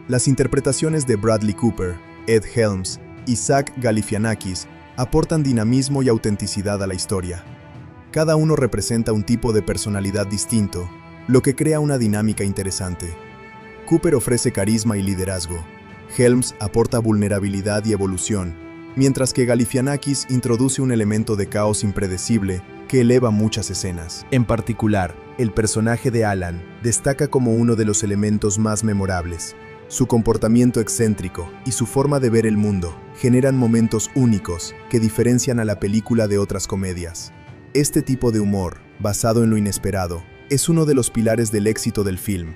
Las interpretaciones de Bradley Cooper, Ed Helms y Zach Galifianakis aportan dinamismo y autenticidad a la historia. Cada uno representa un tipo de personalidad distinto, lo que crea una dinámica interesante. Cooper ofrece carisma y liderazgo. Helms aporta vulnerabilidad y evolución, mientras que Galifianakis introduce un elemento de caos impredecible que eleva muchas escenas. En particular, el personaje de Alan destaca como uno de los elementos más memorables. Su comportamiento excéntrico y su forma de ver el mundo generan momentos únicos que diferencian a la película de otras comedias. Este tipo de humor, basado en lo inesperado, es uno de los pilares del éxito del film.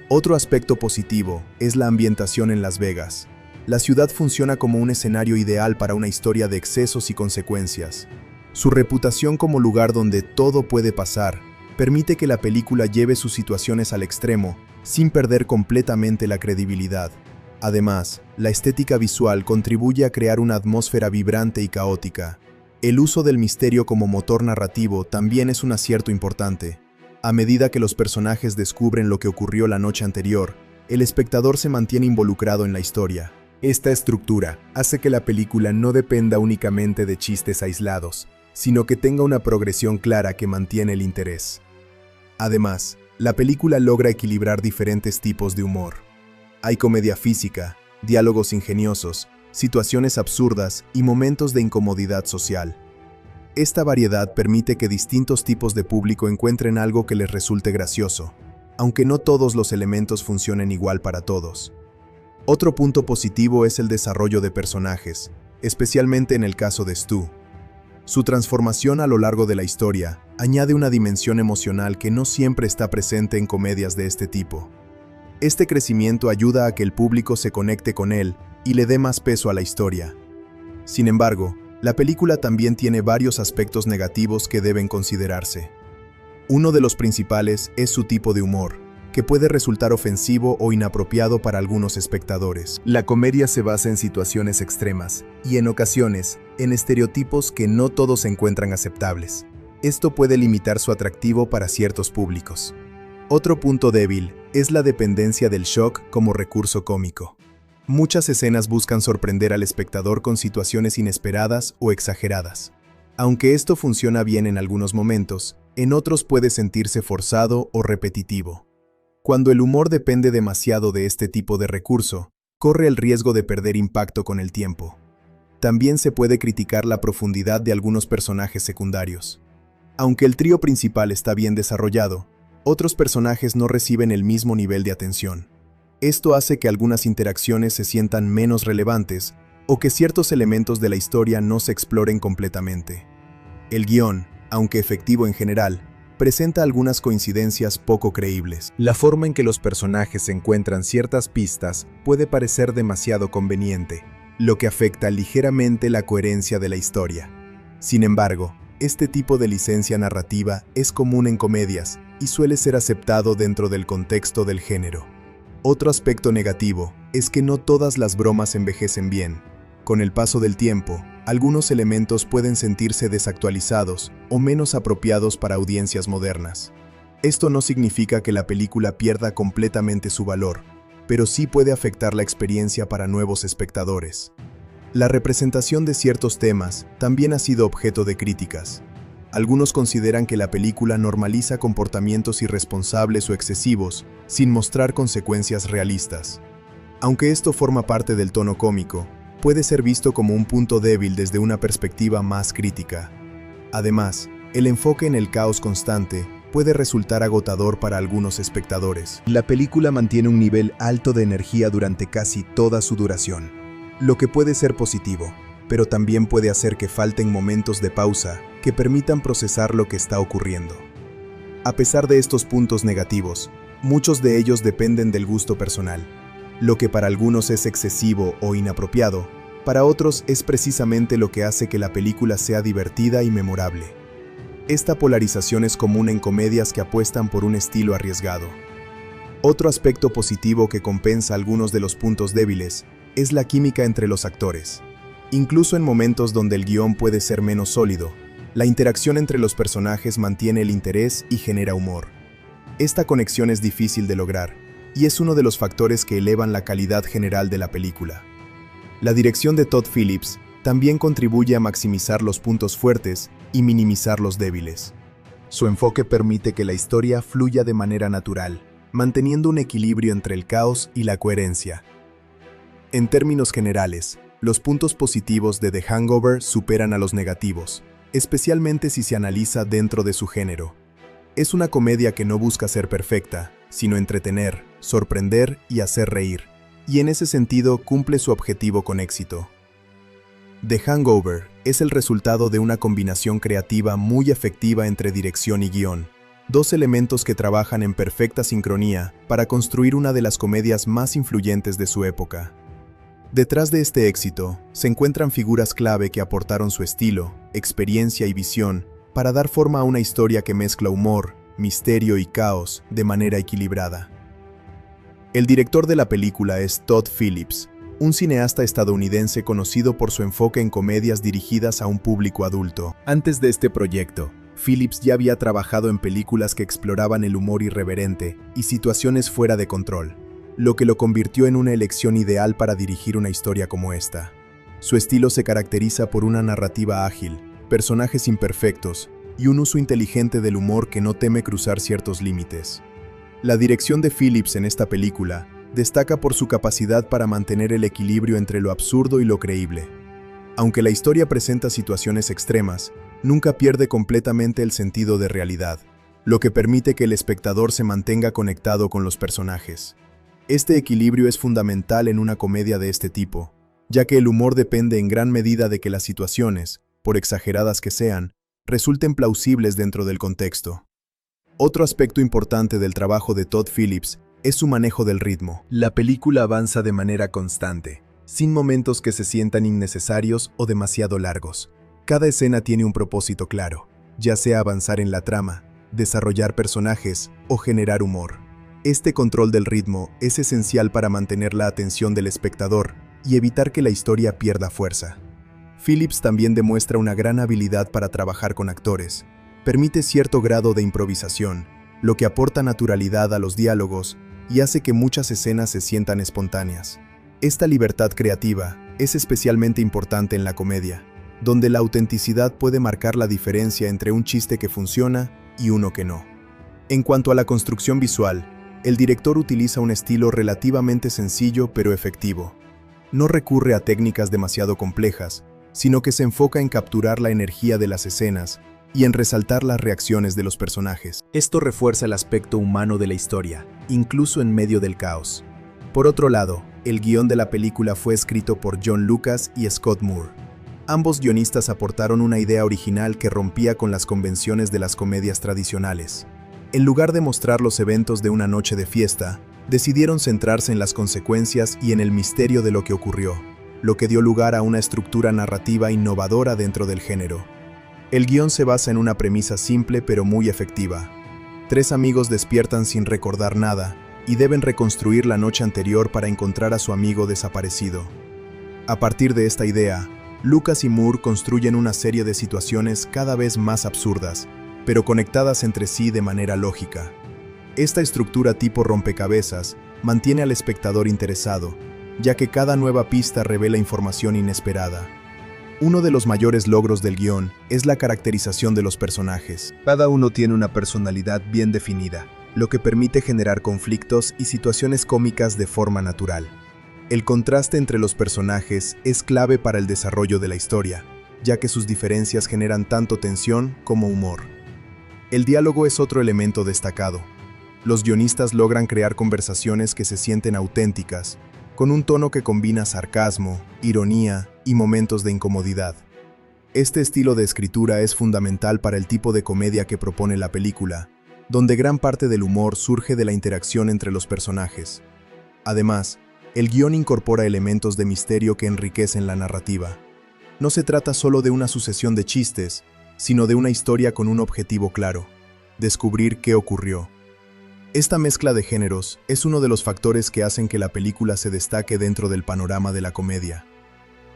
Otro aspecto positivo es la ambientación en Las Vegas. La ciudad funciona como un escenario ideal para una historia de excesos y consecuencias. Su reputación como lugar donde todo puede pasar permite que la película lleve sus situaciones al extremo sin perder completamente la credibilidad. Además, la estética visual contribuye a crear una atmósfera vibrante y caótica. El uso del misterio como motor narrativo también es un acierto importante. A medida que los personajes descubren lo que ocurrió la noche anterior, el espectador se mantiene involucrado en la historia. Esta estructura hace que la película no dependa únicamente de chistes aislados, sino que tenga una progresión clara que mantiene el interés. Además, la película logra equilibrar diferentes tipos de humor. Hay comedia física, diálogos ingeniosos, situaciones absurdas y momentos de incomodidad social. Esta variedad permite que distintos tipos de público encuentren algo que les resulte gracioso, aunque no todos los elementos funcionen igual para todos. Otro punto positivo es el desarrollo de personajes, especialmente en el caso de Stu. Su transformación a lo largo de la historia añade una dimensión emocional que no siempre está presente en comedias de este tipo. Este crecimiento ayuda a que el público se conecte con él y le dé más peso a la historia. Sin embargo, la película también tiene varios aspectos negativos que deben considerarse. Uno de los principales es su tipo de humor, que puede resultar ofensivo o inapropiado para algunos espectadores. La comedia se basa en situaciones extremas y, en ocasiones, en estereotipos que no todos encuentran aceptables. Esto puede limitar su atractivo para ciertos públicos. Otro punto débil es la dependencia del shock como recurso cómico. Muchas escenas buscan sorprender al espectador con situaciones inesperadas o exageradas. Aunque esto funciona bien en algunos momentos, en otros puede sentirse forzado o repetitivo. Cuando el humor depende demasiado de este tipo de recurso, corre el riesgo de perder impacto con el tiempo. También se puede criticar la profundidad de algunos personajes secundarios. Aunque el trío principal está bien desarrollado, otros personajes no reciben el mismo nivel de atención. Esto hace que algunas interacciones se sientan menos relevantes o que ciertos elementos de la historia no se exploren completamente. El guión, aunque efectivo en general, presenta algunas coincidencias poco creíbles. La forma en que los personajes encuentran ciertas pistas puede parecer demasiado conveniente, lo que afecta ligeramente la coherencia de la historia. Sin embargo, este tipo de licencia narrativa es común en comedias y suele ser aceptado dentro del contexto del género. Otro aspecto negativo es que no todas las bromas envejecen bien. Con el paso del tiempo, algunos elementos pueden sentirse desactualizados o menos apropiados para audiencias modernas. Esto no significa que la película pierda completamente su valor, pero sí puede afectar la experiencia para nuevos espectadores. La representación de ciertos temas también ha sido objeto de críticas. Algunos consideran que la película normaliza comportamientos irresponsables o excesivos, sin mostrar consecuencias realistas. Aunque esto forma parte del tono cómico, puede ser visto como un punto débil desde una perspectiva más crítica. Además, el enfoque en el caos constante puede resultar agotador para algunos espectadores. La película mantiene un nivel alto de energía durante casi toda su duración, lo que puede ser positivo, pero también puede hacer que falten momentos de pausa que permitan procesar lo que está ocurriendo. A pesar de estos puntos negativos, muchos de ellos dependen del gusto personal. Lo que para algunos es excesivo o inapropiado, para otros es precisamente lo que hace que la película sea divertida y memorable. Esta polarización es común en comedias que apuestan por un estilo arriesgado. Otro aspecto positivo que compensa algunos de los puntos débiles es la química entre los actores. Incluso en momentos donde el guión puede ser menos sólido, la interacción entre los personajes mantiene el interés y genera humor. Esta conexión es difícil de lograr, y es uno de los factores que elevan la calidad general de la película. La dirección de Todd Phillips también contribuye a maximizar los puntos fuertes y minimizar los débiles. Su enfoque permite que la historia fluya de manera natural, manteniendo un equilibrio entre el caos y la coherencia. En términos generales, los puntos positivos de The Hangover superan a los negativos, especialmente si se analiza dentro de su género. Es una comedia que no busca ser perfecta, sino entretener, sorprender y hacer reír, y en ese sentido cumple su objetivo con éxito. The Hangover es el resultado de una combinación creativa muy efectiva entre dirección y guión, dos elementos que trabajan en perfecta sincronía para construir una de las comedias más influyentes de su época. Detrás de este éxito se encuentran figuras clave que aportaron su estilo, experiencia y visión para dar forma a una historia que mezcla humor, misterio y caos de manera equilibrada. El director de la película es Todd Phillips, un cineasta estadounidense conocido por su enfoque en comedias dirigidas a un público adulto. Antes de este proyecto, Phillips ya había trabajado en películas que exploraban el humor irreverente y situaciones fuera de control, lo que lo convirtió en una elección ideal para dirigir una historia como esta. Su estilo se caracteriza por una narrativa ágil, personajes imperfectos y un uso inteligente del humor que no teme cruzar ciertos límites. La dirección de Phillips en esta película destaca por su capacidad para mantener el equilibrio entre lo absurdo y lo creíble. Aunque la historia presenta situaciones extremas, nunca pierde completamente el sentido de realidad, lo que permite que el espectador se mantenga conectado con los personajes. Este equilibrio es fundamental en una comedia de este tipo, ya que el humor depende en gran medida de que las situaciones, por exageradas que sean, resulten plausibles dentro del contexto. Otro aspecto importante del trabajo de Todd Phillips es su manejo del ritmo. La película avanza de manera constante, sin momentos que se sientan innecesarios o demasiado largos. Cada escena tiene un propósito claro, ya sea avanzar en la trama, desarrollar personajes o generar humor. Este control del ritmo es esencial para mantener la atención del espectador y evitar que la historia pierda fuerza. Phillips también demuestra una gran habilidad para trabajar con actores. Permite cierto grado de improvisación, lo que aporta naturalidad a los diálogos y hace que muchas escenas se sientan espontáneas. Esta libertad creativa es especialmente importante en la comedia, donde la autenticidad puede marcar la diferencia entre un chiste que funciona y uno que no. En cuanto a la construcción visual, el director utiliza un estilo relativamente sencillo pero efectivo. No recurre a técnicas demasiado complejas, sino que se enfoca en capturar la energía de las escenas y en resaltar las reacciones de los personajes. Esto refuerza el aspecto humano de la historia, incluso en medio del caos. Por otro lado, el guión de la película fue escrito por John Lucas y Scott Moore. Ambos guionistas aportaron una idea original que rompía con las convenciones de las comedias tradicionales. En lugar de mostrar los eventos de una noche de fiesta, decidieron centrarse en las consecuencias y en el misterio de lo que ocurrió, lo que dio lugar a una estructura narrativa innovadora dentro del género. El guión se basa en una premisa simple pero muy efectiva. 3 amigos despiertan sin recordar nada y deben reconstruir la noche anterior para encontrar a su amigo desaparecido. A partir de esta idea, Lucas y Moore construyen una serie de situaciones cada vez más absurdas, pero conectadas entre sí de manera lógica. Esta estructura tipo rompecabezas mantiene al espectador interesado, ya que cada nueva pista revela información inesperada. Uno de los mayores logros del guión es la caracterización de los personajes. Cada uno tiene una personalidad bien definida, lo que permite generar conflictos y situaciones cómicas de forma natural. El contraste entre los personajes es clave para el desarrollo de la historia, ya que sus diferencias generan tanto tensión como humor. El diálogo es otro elemento destacado. Los guionistas logran crear conversaciones que se sienten auténticas, con un tono que combina sarcasmo, ironía y momentos de incomodidad. Este estilo de escritura es fundamental para el tipo de comedia que propone la película, donde gran parte del humor surge de la interacción entre los personajes. Además, el guión incorpora elementos de misterio que enriquecen la narrativa. No se trata solo de una sucesión de chistes, sino de una historia con un objetivo claro: descubrir qué ocurrió. Esta mezcla de géneros es uno de los factores que hacen que la película se destaque dentro del panorama de la comedia.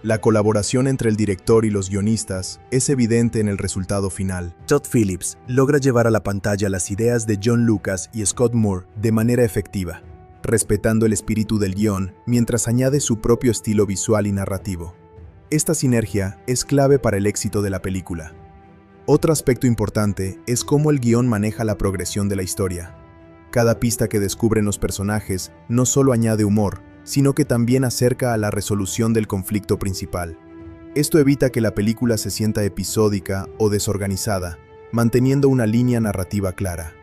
La colaboración entre el director y los guionistas es evidente en el resultado final. Todd Phillips logra llevar a la pantalla las ideas de John Lucas y Scott Moore de manera efectiva, respetando el espíritu del guión mientras añade su propio estilo visual y narrativo. Esta sinergia es clave para el éxito de la película. Otro aspecto importante es cómo el guión maneja la progresión de la historia. Cada pista que descubren los personajes no solo añade humor, sino que también acerca a la resolución del conflicto principal. Esto evita que la película se sienta episódica o desorganizada, manteniendo una línea narrativa clara.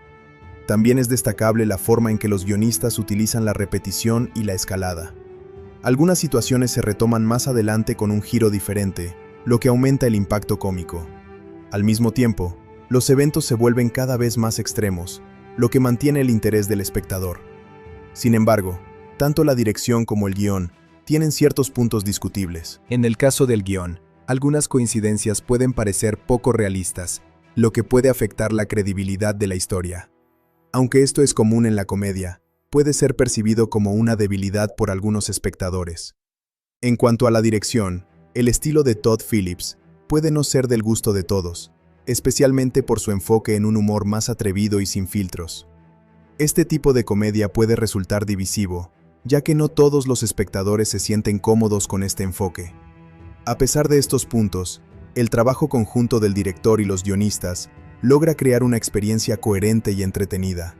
También es destacable la forma en que los guionistas utilizan la repetición y la escalada. Algunas situaciones se retoman más adelante con un giro diferente, lo que aumenta el impacto cómico. Al mismo tiempo, los eventos se vuelven cada vez más extremos, lo que mantiene el interés del espectador. Sin embargo, tanto la dirección como el guión tienen ciertos puntos discutibles. En el caso del guión, algunas coincidencias pueden parecer poco realistas, lo que puede afectar la credibilidad de la historia. Aunque esto es común en la comedia, puede ser percibido como una debilidad por algunos espectadores. En cuanto a la dirección, el estilo de Todd Phillips puede no ser del gusto de todos, especialmente por su enfoque en un humor más atrevido y sin filtros. Este tipo de comedia puede resultar divisivo, ya que no todos los espectadores se sienten cómodos con este enfoque. A pesar de estos puntos, el trabajo conjunto del director y los guionistas logra crear una experiencia coherente y entretenida.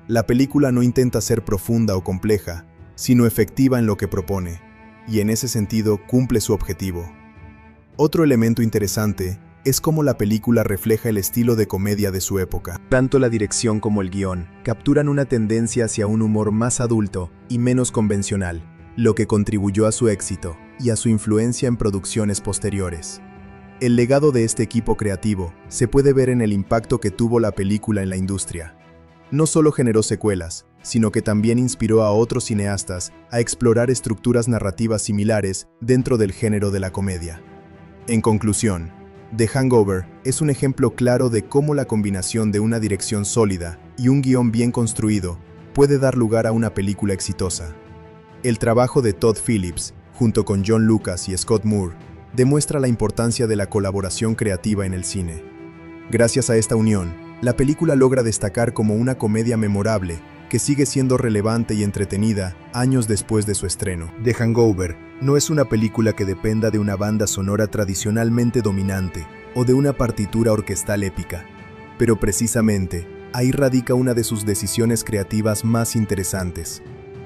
La película no intenta ser profunda o compleja, sino efectiva en lo que propone, y en ese sentido cumple su objetivo. Otro elemento interesante es cómo la película refleja el estilo de comedia de su época. Tanto la dirección como el guión capturan una tendencia hacia un humor más adulto y menos convencional, lo que contribuyó a su éxito y a su influencia en producciones posteriores. El legado de este equipo creativo se puede ver en el impacto que tuvo la película en la industria. No solo generó secuelas, sino que también inspiró a otros cineastas a explorar estructuras narrativas similares dentro del género de la comedia. En conclusión, The Hangover es un ejemplo claro de cómo la combinación de una dirección sólida y un guión bien construido puede dar lugar a una película exitosa. El trabajo de Todd Phillips, junto con John Lucas y Scott Moore, demuestra la importancia de la colaboración creativa en el cine. Gracias a esta unión, la película logra destacar como una comedia memorable que sigue siendo relevante y entretenida años después de su estreno. The Hangover no es una película que dependa de una banda sonora tradicionalmente dominante o de una partitura orquestal épica, pero precisamente ahí radica una de sus decisiones creativas más interesantes.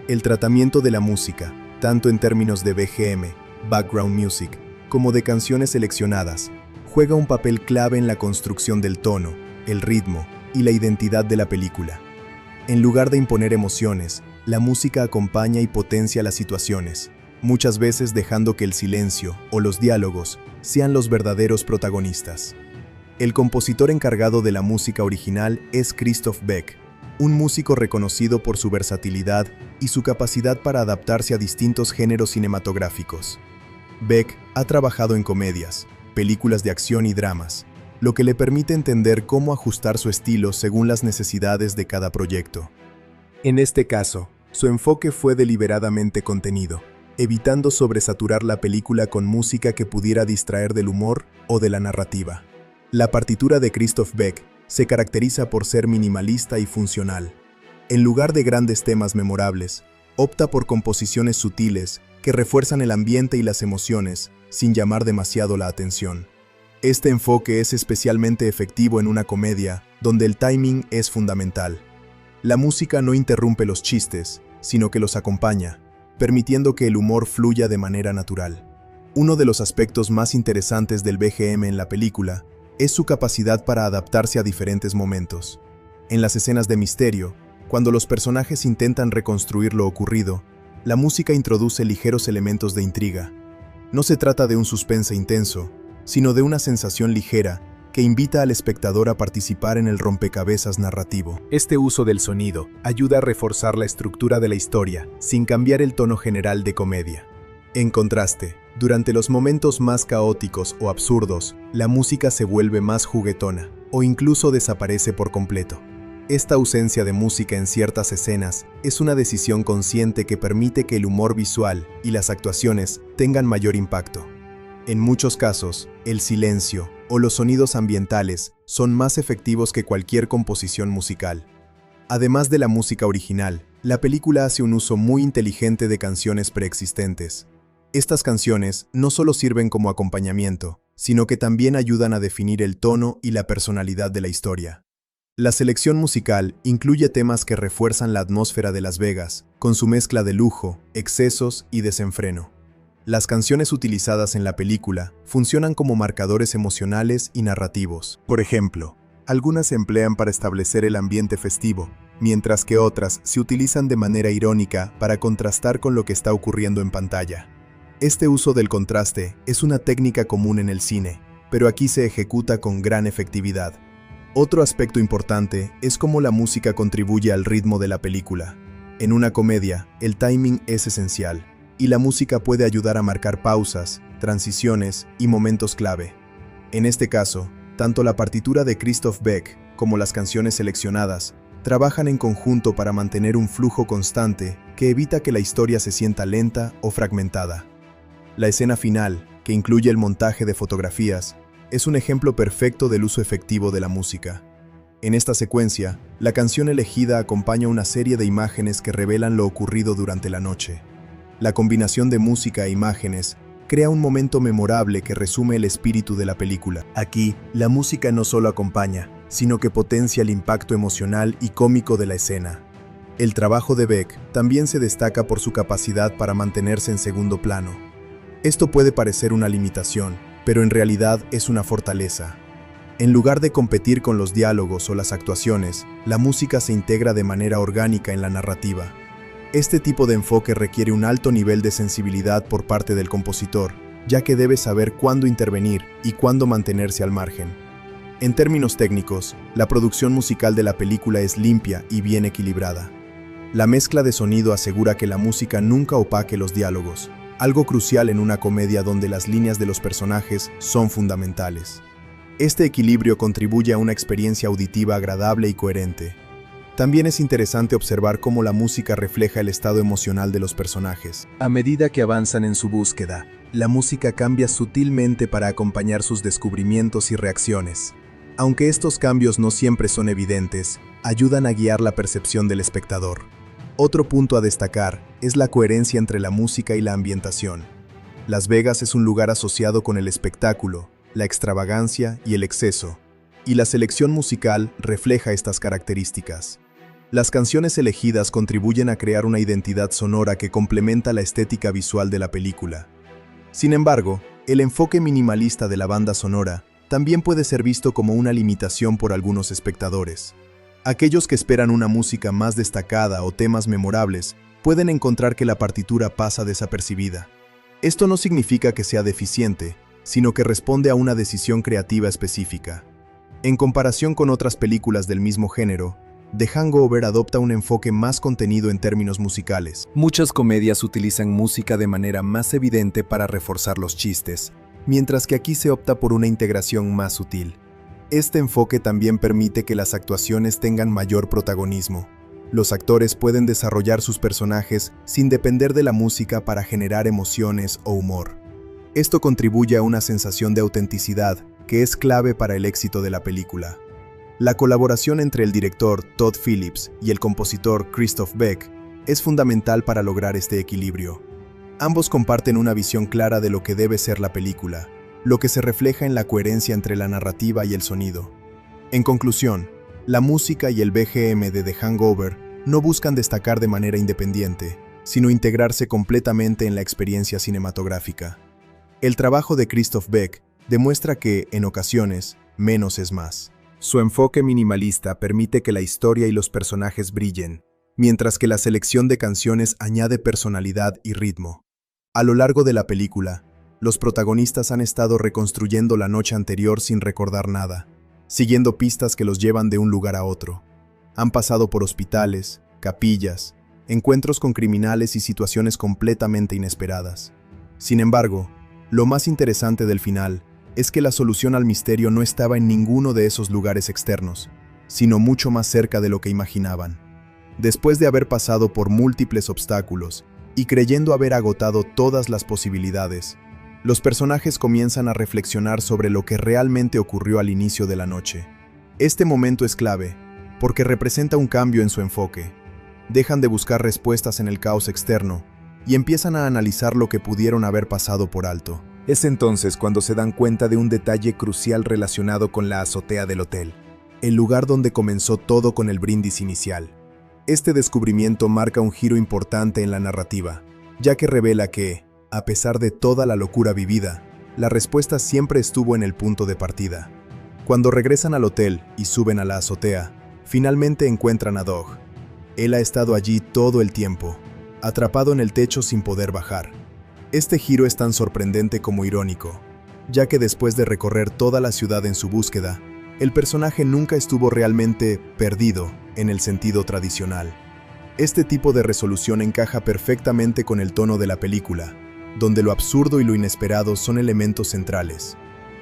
El tratamiento de la música, tanto en términos de BGM, background music, como de canciones seleccionadas, juega un papel clave en la construcción del tono, el ritmo y la identidad de la película. En lugar de imponer emociones, la música acompaña y potencia las situaciones, muchas veces dejando que el silencio o los diálogos sean los verdaderos protagonistas. El compositor encargado de la música original es Christoph Beck, un músico reconocido por su versatilidad y su capacidad para adaptarse a distintos géneros cinematográficos. Beck ha trabajado en comedias, películas de acción y dramas, lo que le permite entender cómo ajustar su estilo según las necesidades de cada proyecto. En este caso, su enfoque fue deliberadamente contenido, evitando sobresaturar la película con música que pudiera distraer del humor o de la narrativa. La partitura de Christoph Beck se caracteriza por ser minimalista y funcional. En lugar de grandes temas memorables, opta por composiciones sutiles que refuerzan el ambiente y las emociones sin llamar demasiado la atención. Este enfoque es especialmente efectivo en una comedia donde el timing es fundamental. La música no interrumpe los chistes, sino que los acompaña, permitiendo que el humor fluya de manera natural. Uno de los aspectos más interesantes del BGM en la película es su capacidad para adaptarse a diferentes momentos. En las escenas de misterio, cuando los personajes intentan reconstruir lo ocurrido, la música introduce ligeros elementos de intriga. No se trata de un suspense intenso, sino de una sensación ligera que invita al espectador a participar en el rompecabezas narrativo. Este uso del sonido ayuda a reforzar la estructura de la historia, sin cambiar el tono general de comedia. En contraste, durante los momentos más caóticos o absurdos, la música se vuelve más juguetona, o incluso desaparece por completo. Esta ausencia de música en ciertas escenas es una decisión consciente que permite que el humor visual y las actuaciones tengan mayor impacto. En muchos casos, el silencio o los sonidos ambientales son más efectivos que cualquier composición musical. Además de la música original, la película hace un uso muy inteligente de canciones preexistentes. Estas canciones no solo sirven como acompañamiento, sino que también ayudan a definir el tono y la personalidad de la historia. La selección musical incluye temas que refuerzan la atmósfera de Las Vegas, con su mezcla de lujo, excesos y desenfreno. Las canciones utilizadas en la película funcionan como marcadores emocionales y narrativos. Por ejemplo, algunas se emplean para establecer el ambiente festivo, mientras que otras se utilizan de manera irónica para contrastar con lo que está ocurriendo en pantalla. Este uso del contraste es una técnica común en el cine, pero aquí se ejecuta con gran efectividad. Otro aspecto importante es cómo la música contribuye al ritmo de la película. En una comedia, el timing es esencial, y la música puede ayudar a marcar pausas, transiciones y momentos clave. En este caso, tanto la partitura de Christoph Beck como las canciones seleccionadas trabajan en conjunto para mantener un flujo constante que evita que la historia se sienta lenta o fragmentada. La escena final, que incluye el montaje de fotografías, es un ejemplo perfecto del uso efectivo de la música. En esta secuencia, la canción elegida acompaña una serie de imágenes que revelan lo ocurrido durante la noche. La combinación de música e imágenes crea un momento memorable que resume el espíritu de la película. Aquí, la música no solo acompaña, sino que potencia el impacto emocional y cómico de la escena. El trabajo de Beck también se destaca por su capacidad para mantenerse en segundo plano. Esto puede parecer una limitación, pero en realidad es una fortaleza. En lugar de competir con los diálogos o las actuaciones, la música se integra de manera orgánica en la narrativa. Este tipo de enfoque requiere un alto nivel de sensibilidad por parte del compositor, ya que debe saber cuándo intervenir y cuándo mantenerse al margen. En términos técnicos, la producción musical de la película es limpia y bien equilibrada. La mezcla de sonido asegura que la música nunca opaque los diálogos, algo crucial en una comedia donde las líneas de los personajes son fundamentales. Este equilibrio contribuye a una experiencia auditiva agradable y coherente. También es interesante observar cómo la música refleja el estado emocional de los personajes. A medida que avanzan en su búsqueda, la música cambia sutilmente para acompañar sus descubrimientos y reacciones. Aunque estos cambios no siempre son evidentes, ayudan a guiar la percepción del espectador. Otro punto a destacar es la coherencia entre la música y la ambientación. Las Vegas es un lugar asociado con el espectáculo, la extravagancia y el exceso, y la selección musical refleja estas características. Las canciones elegidas contribuyen a crear una identidad sonora que complementa la estética visual de la película. Sin embargo, el enfoque minimalista de la banda sonora también puede ser visto como una limitación por algunos espectadores. Aquellos que esperan una música más destacada o temas memorables pueden encontrar que la partitura pasa desapercibida. Esto no significa que sea deficiente, sino que responde a una decisión creativa específica. En comparación con otras películas del mismo género, The Hangover adopta un enfoque más contenido en términos musicales. Muchas comedias utilizan música de manera más evidente para reforzar los chistes, mientras que aquí se opta por una integración más sutil. Este enfoque también permite que las actuaciones tengan mayor protagonismo. Los actores pueden desarrollar sus personajes sin depender de la música para generar emociones o humor. Esto contribuye a una sensación de autenticidad que es clave para el éxito de la película. La colaboración entre el director Todd Phillips y el compositor Christoph Beck es fundamental para lograr este equilibrio. Ambos comparten una visión clara de lo que debe ser la película, lo que se refleja en la coherencia entre la narrativa y el sonido. En conclusión, la música y el BGM de The Hangover no buscan destacar de manera independiente, sino integrarse completamente en la experiencia cinematográfica. El trabajo de Christoph Beck demuestra que, en ocasiones, menos es más. Su enfoque minimalista permite que la historia y los personajes brillen, mientras que la selección de canciones añade personalidad y ritmo. A lo largo de la película, los protagonistas han estado reconstruyendo la noche anterior sin recordar nada, siguiendo pistas que los llevan de un lugar a otro. Han pasado por hospitales, capillas, encuentros con criminales y situaciones completamente inesperadas. Sin embargo, lo más interesante del final es que la solución al misterio no estaba en ninguno de esos lugares externos, sino mucho más cerca de lo que imaginaban. Después de haber pasado por múltiples obstáculos y creyendo haber agotado todas las posibilidades, los personajes comienzan a reflexionar sobre lo que realmente ocurrió al inicio de la noche. Este momento es clave, porque representa un cambio en su enfoque. Dejan de buscar respuestas en el caos externo y empiezan a analizar lo que pudieron haber pasado por alto. Es entonces cuando se dan cuenta de un detalle crucial relacionado con la azotea del hotel, el lugar donde comenzó todo con el brindis inicial. Este descubrimiento marca un giro importante en la narrativa, ya que revela que, a pesar de toda la locura vivida, la respuesta siempre estuvo en el punto de partida. Cuando regresan al hotel y suben a la azotea, finalmente encuentran a Doug. Él ha estado allí todo el tiempo, atrapado en el techo sin poder bajar. Este giro es tan sorprendente como irónico, ya que después de recorrer toda la ciudad en su búsqueda, el personaje nunca estuvo realmente perdido en el sentido tradicional. Este tipo de resolución encaja perfectamente con el tono de la película, donde lo absurdo y lo inesperado son elementos centrales.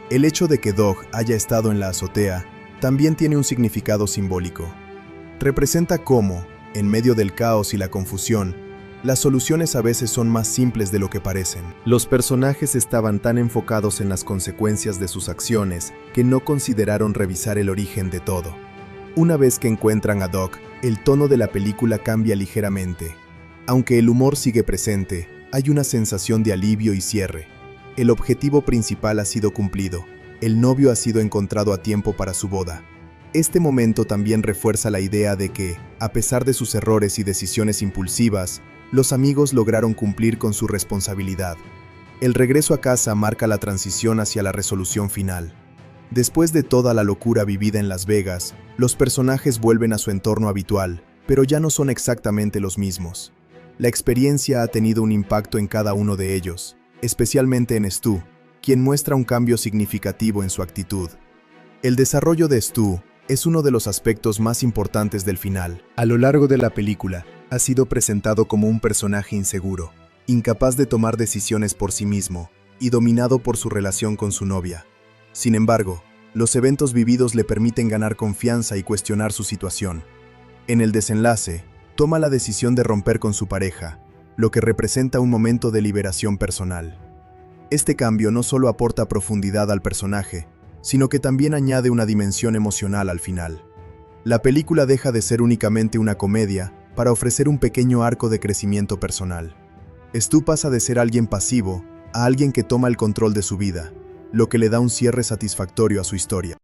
El hecho de que Doug haya estado en la azotea también tiene un significado simbólico. Representa cómo, en medio del caos y la confusión, las soluciones a veces son más simples de lo que parecen. Los personajes estaban tan enfocados en las consecuencias de sus acciones que no consideraron revisar el origen de todo. Una vez que encuentran a Doug, el tono de la película cambia ligeramente. Aunque el humor sigue presente, hay una sensación de alivio y cierre. El objetivo principal ha sido cumplido. El novio ha sido encontrado a tiempo para su boda. Este momento también refuerza la idea de que, a pesar de sus errores y decisiones impulsivas, los amigos lograron cumplir con su responsabilidad. El regreso a casa marca la transición hacia la resolución final. Después de toda la locura vivida en Las Vegas, los personajes vuelven a su entorno habitual, pero ya no son exactamente los mismos. La experiencia ha tenido un impacto en cada uno de ellos, especialmente en Stu, quien muestra un cambio significativo en su actitud. El desarrollo de Stu es uno de los aspectos más importantes del final. A lo largo de la película, ha sido presentado como un personaje inseguro, incapaz de tomar decisiones por sí mismo y dominado por su relación con su novia. Sin embargo, los eventos vividos le permiten ganar confianza y cuestionar su situación. En el desenlace, toma la decisión de romper con su pareja, lo que representa un momento de liberación personal. Este cambio no solo aporta profundidad al personaje, sino que también añade una dimensión emocional al final. La película deja de ser únicamente una comedia para ofrecer un pequeño arco de crecimiento personal. Stu pasa de ser alguien pasivo a alguien que toma el control de su vida, lo que le da un cierre satisfactorio a su historia.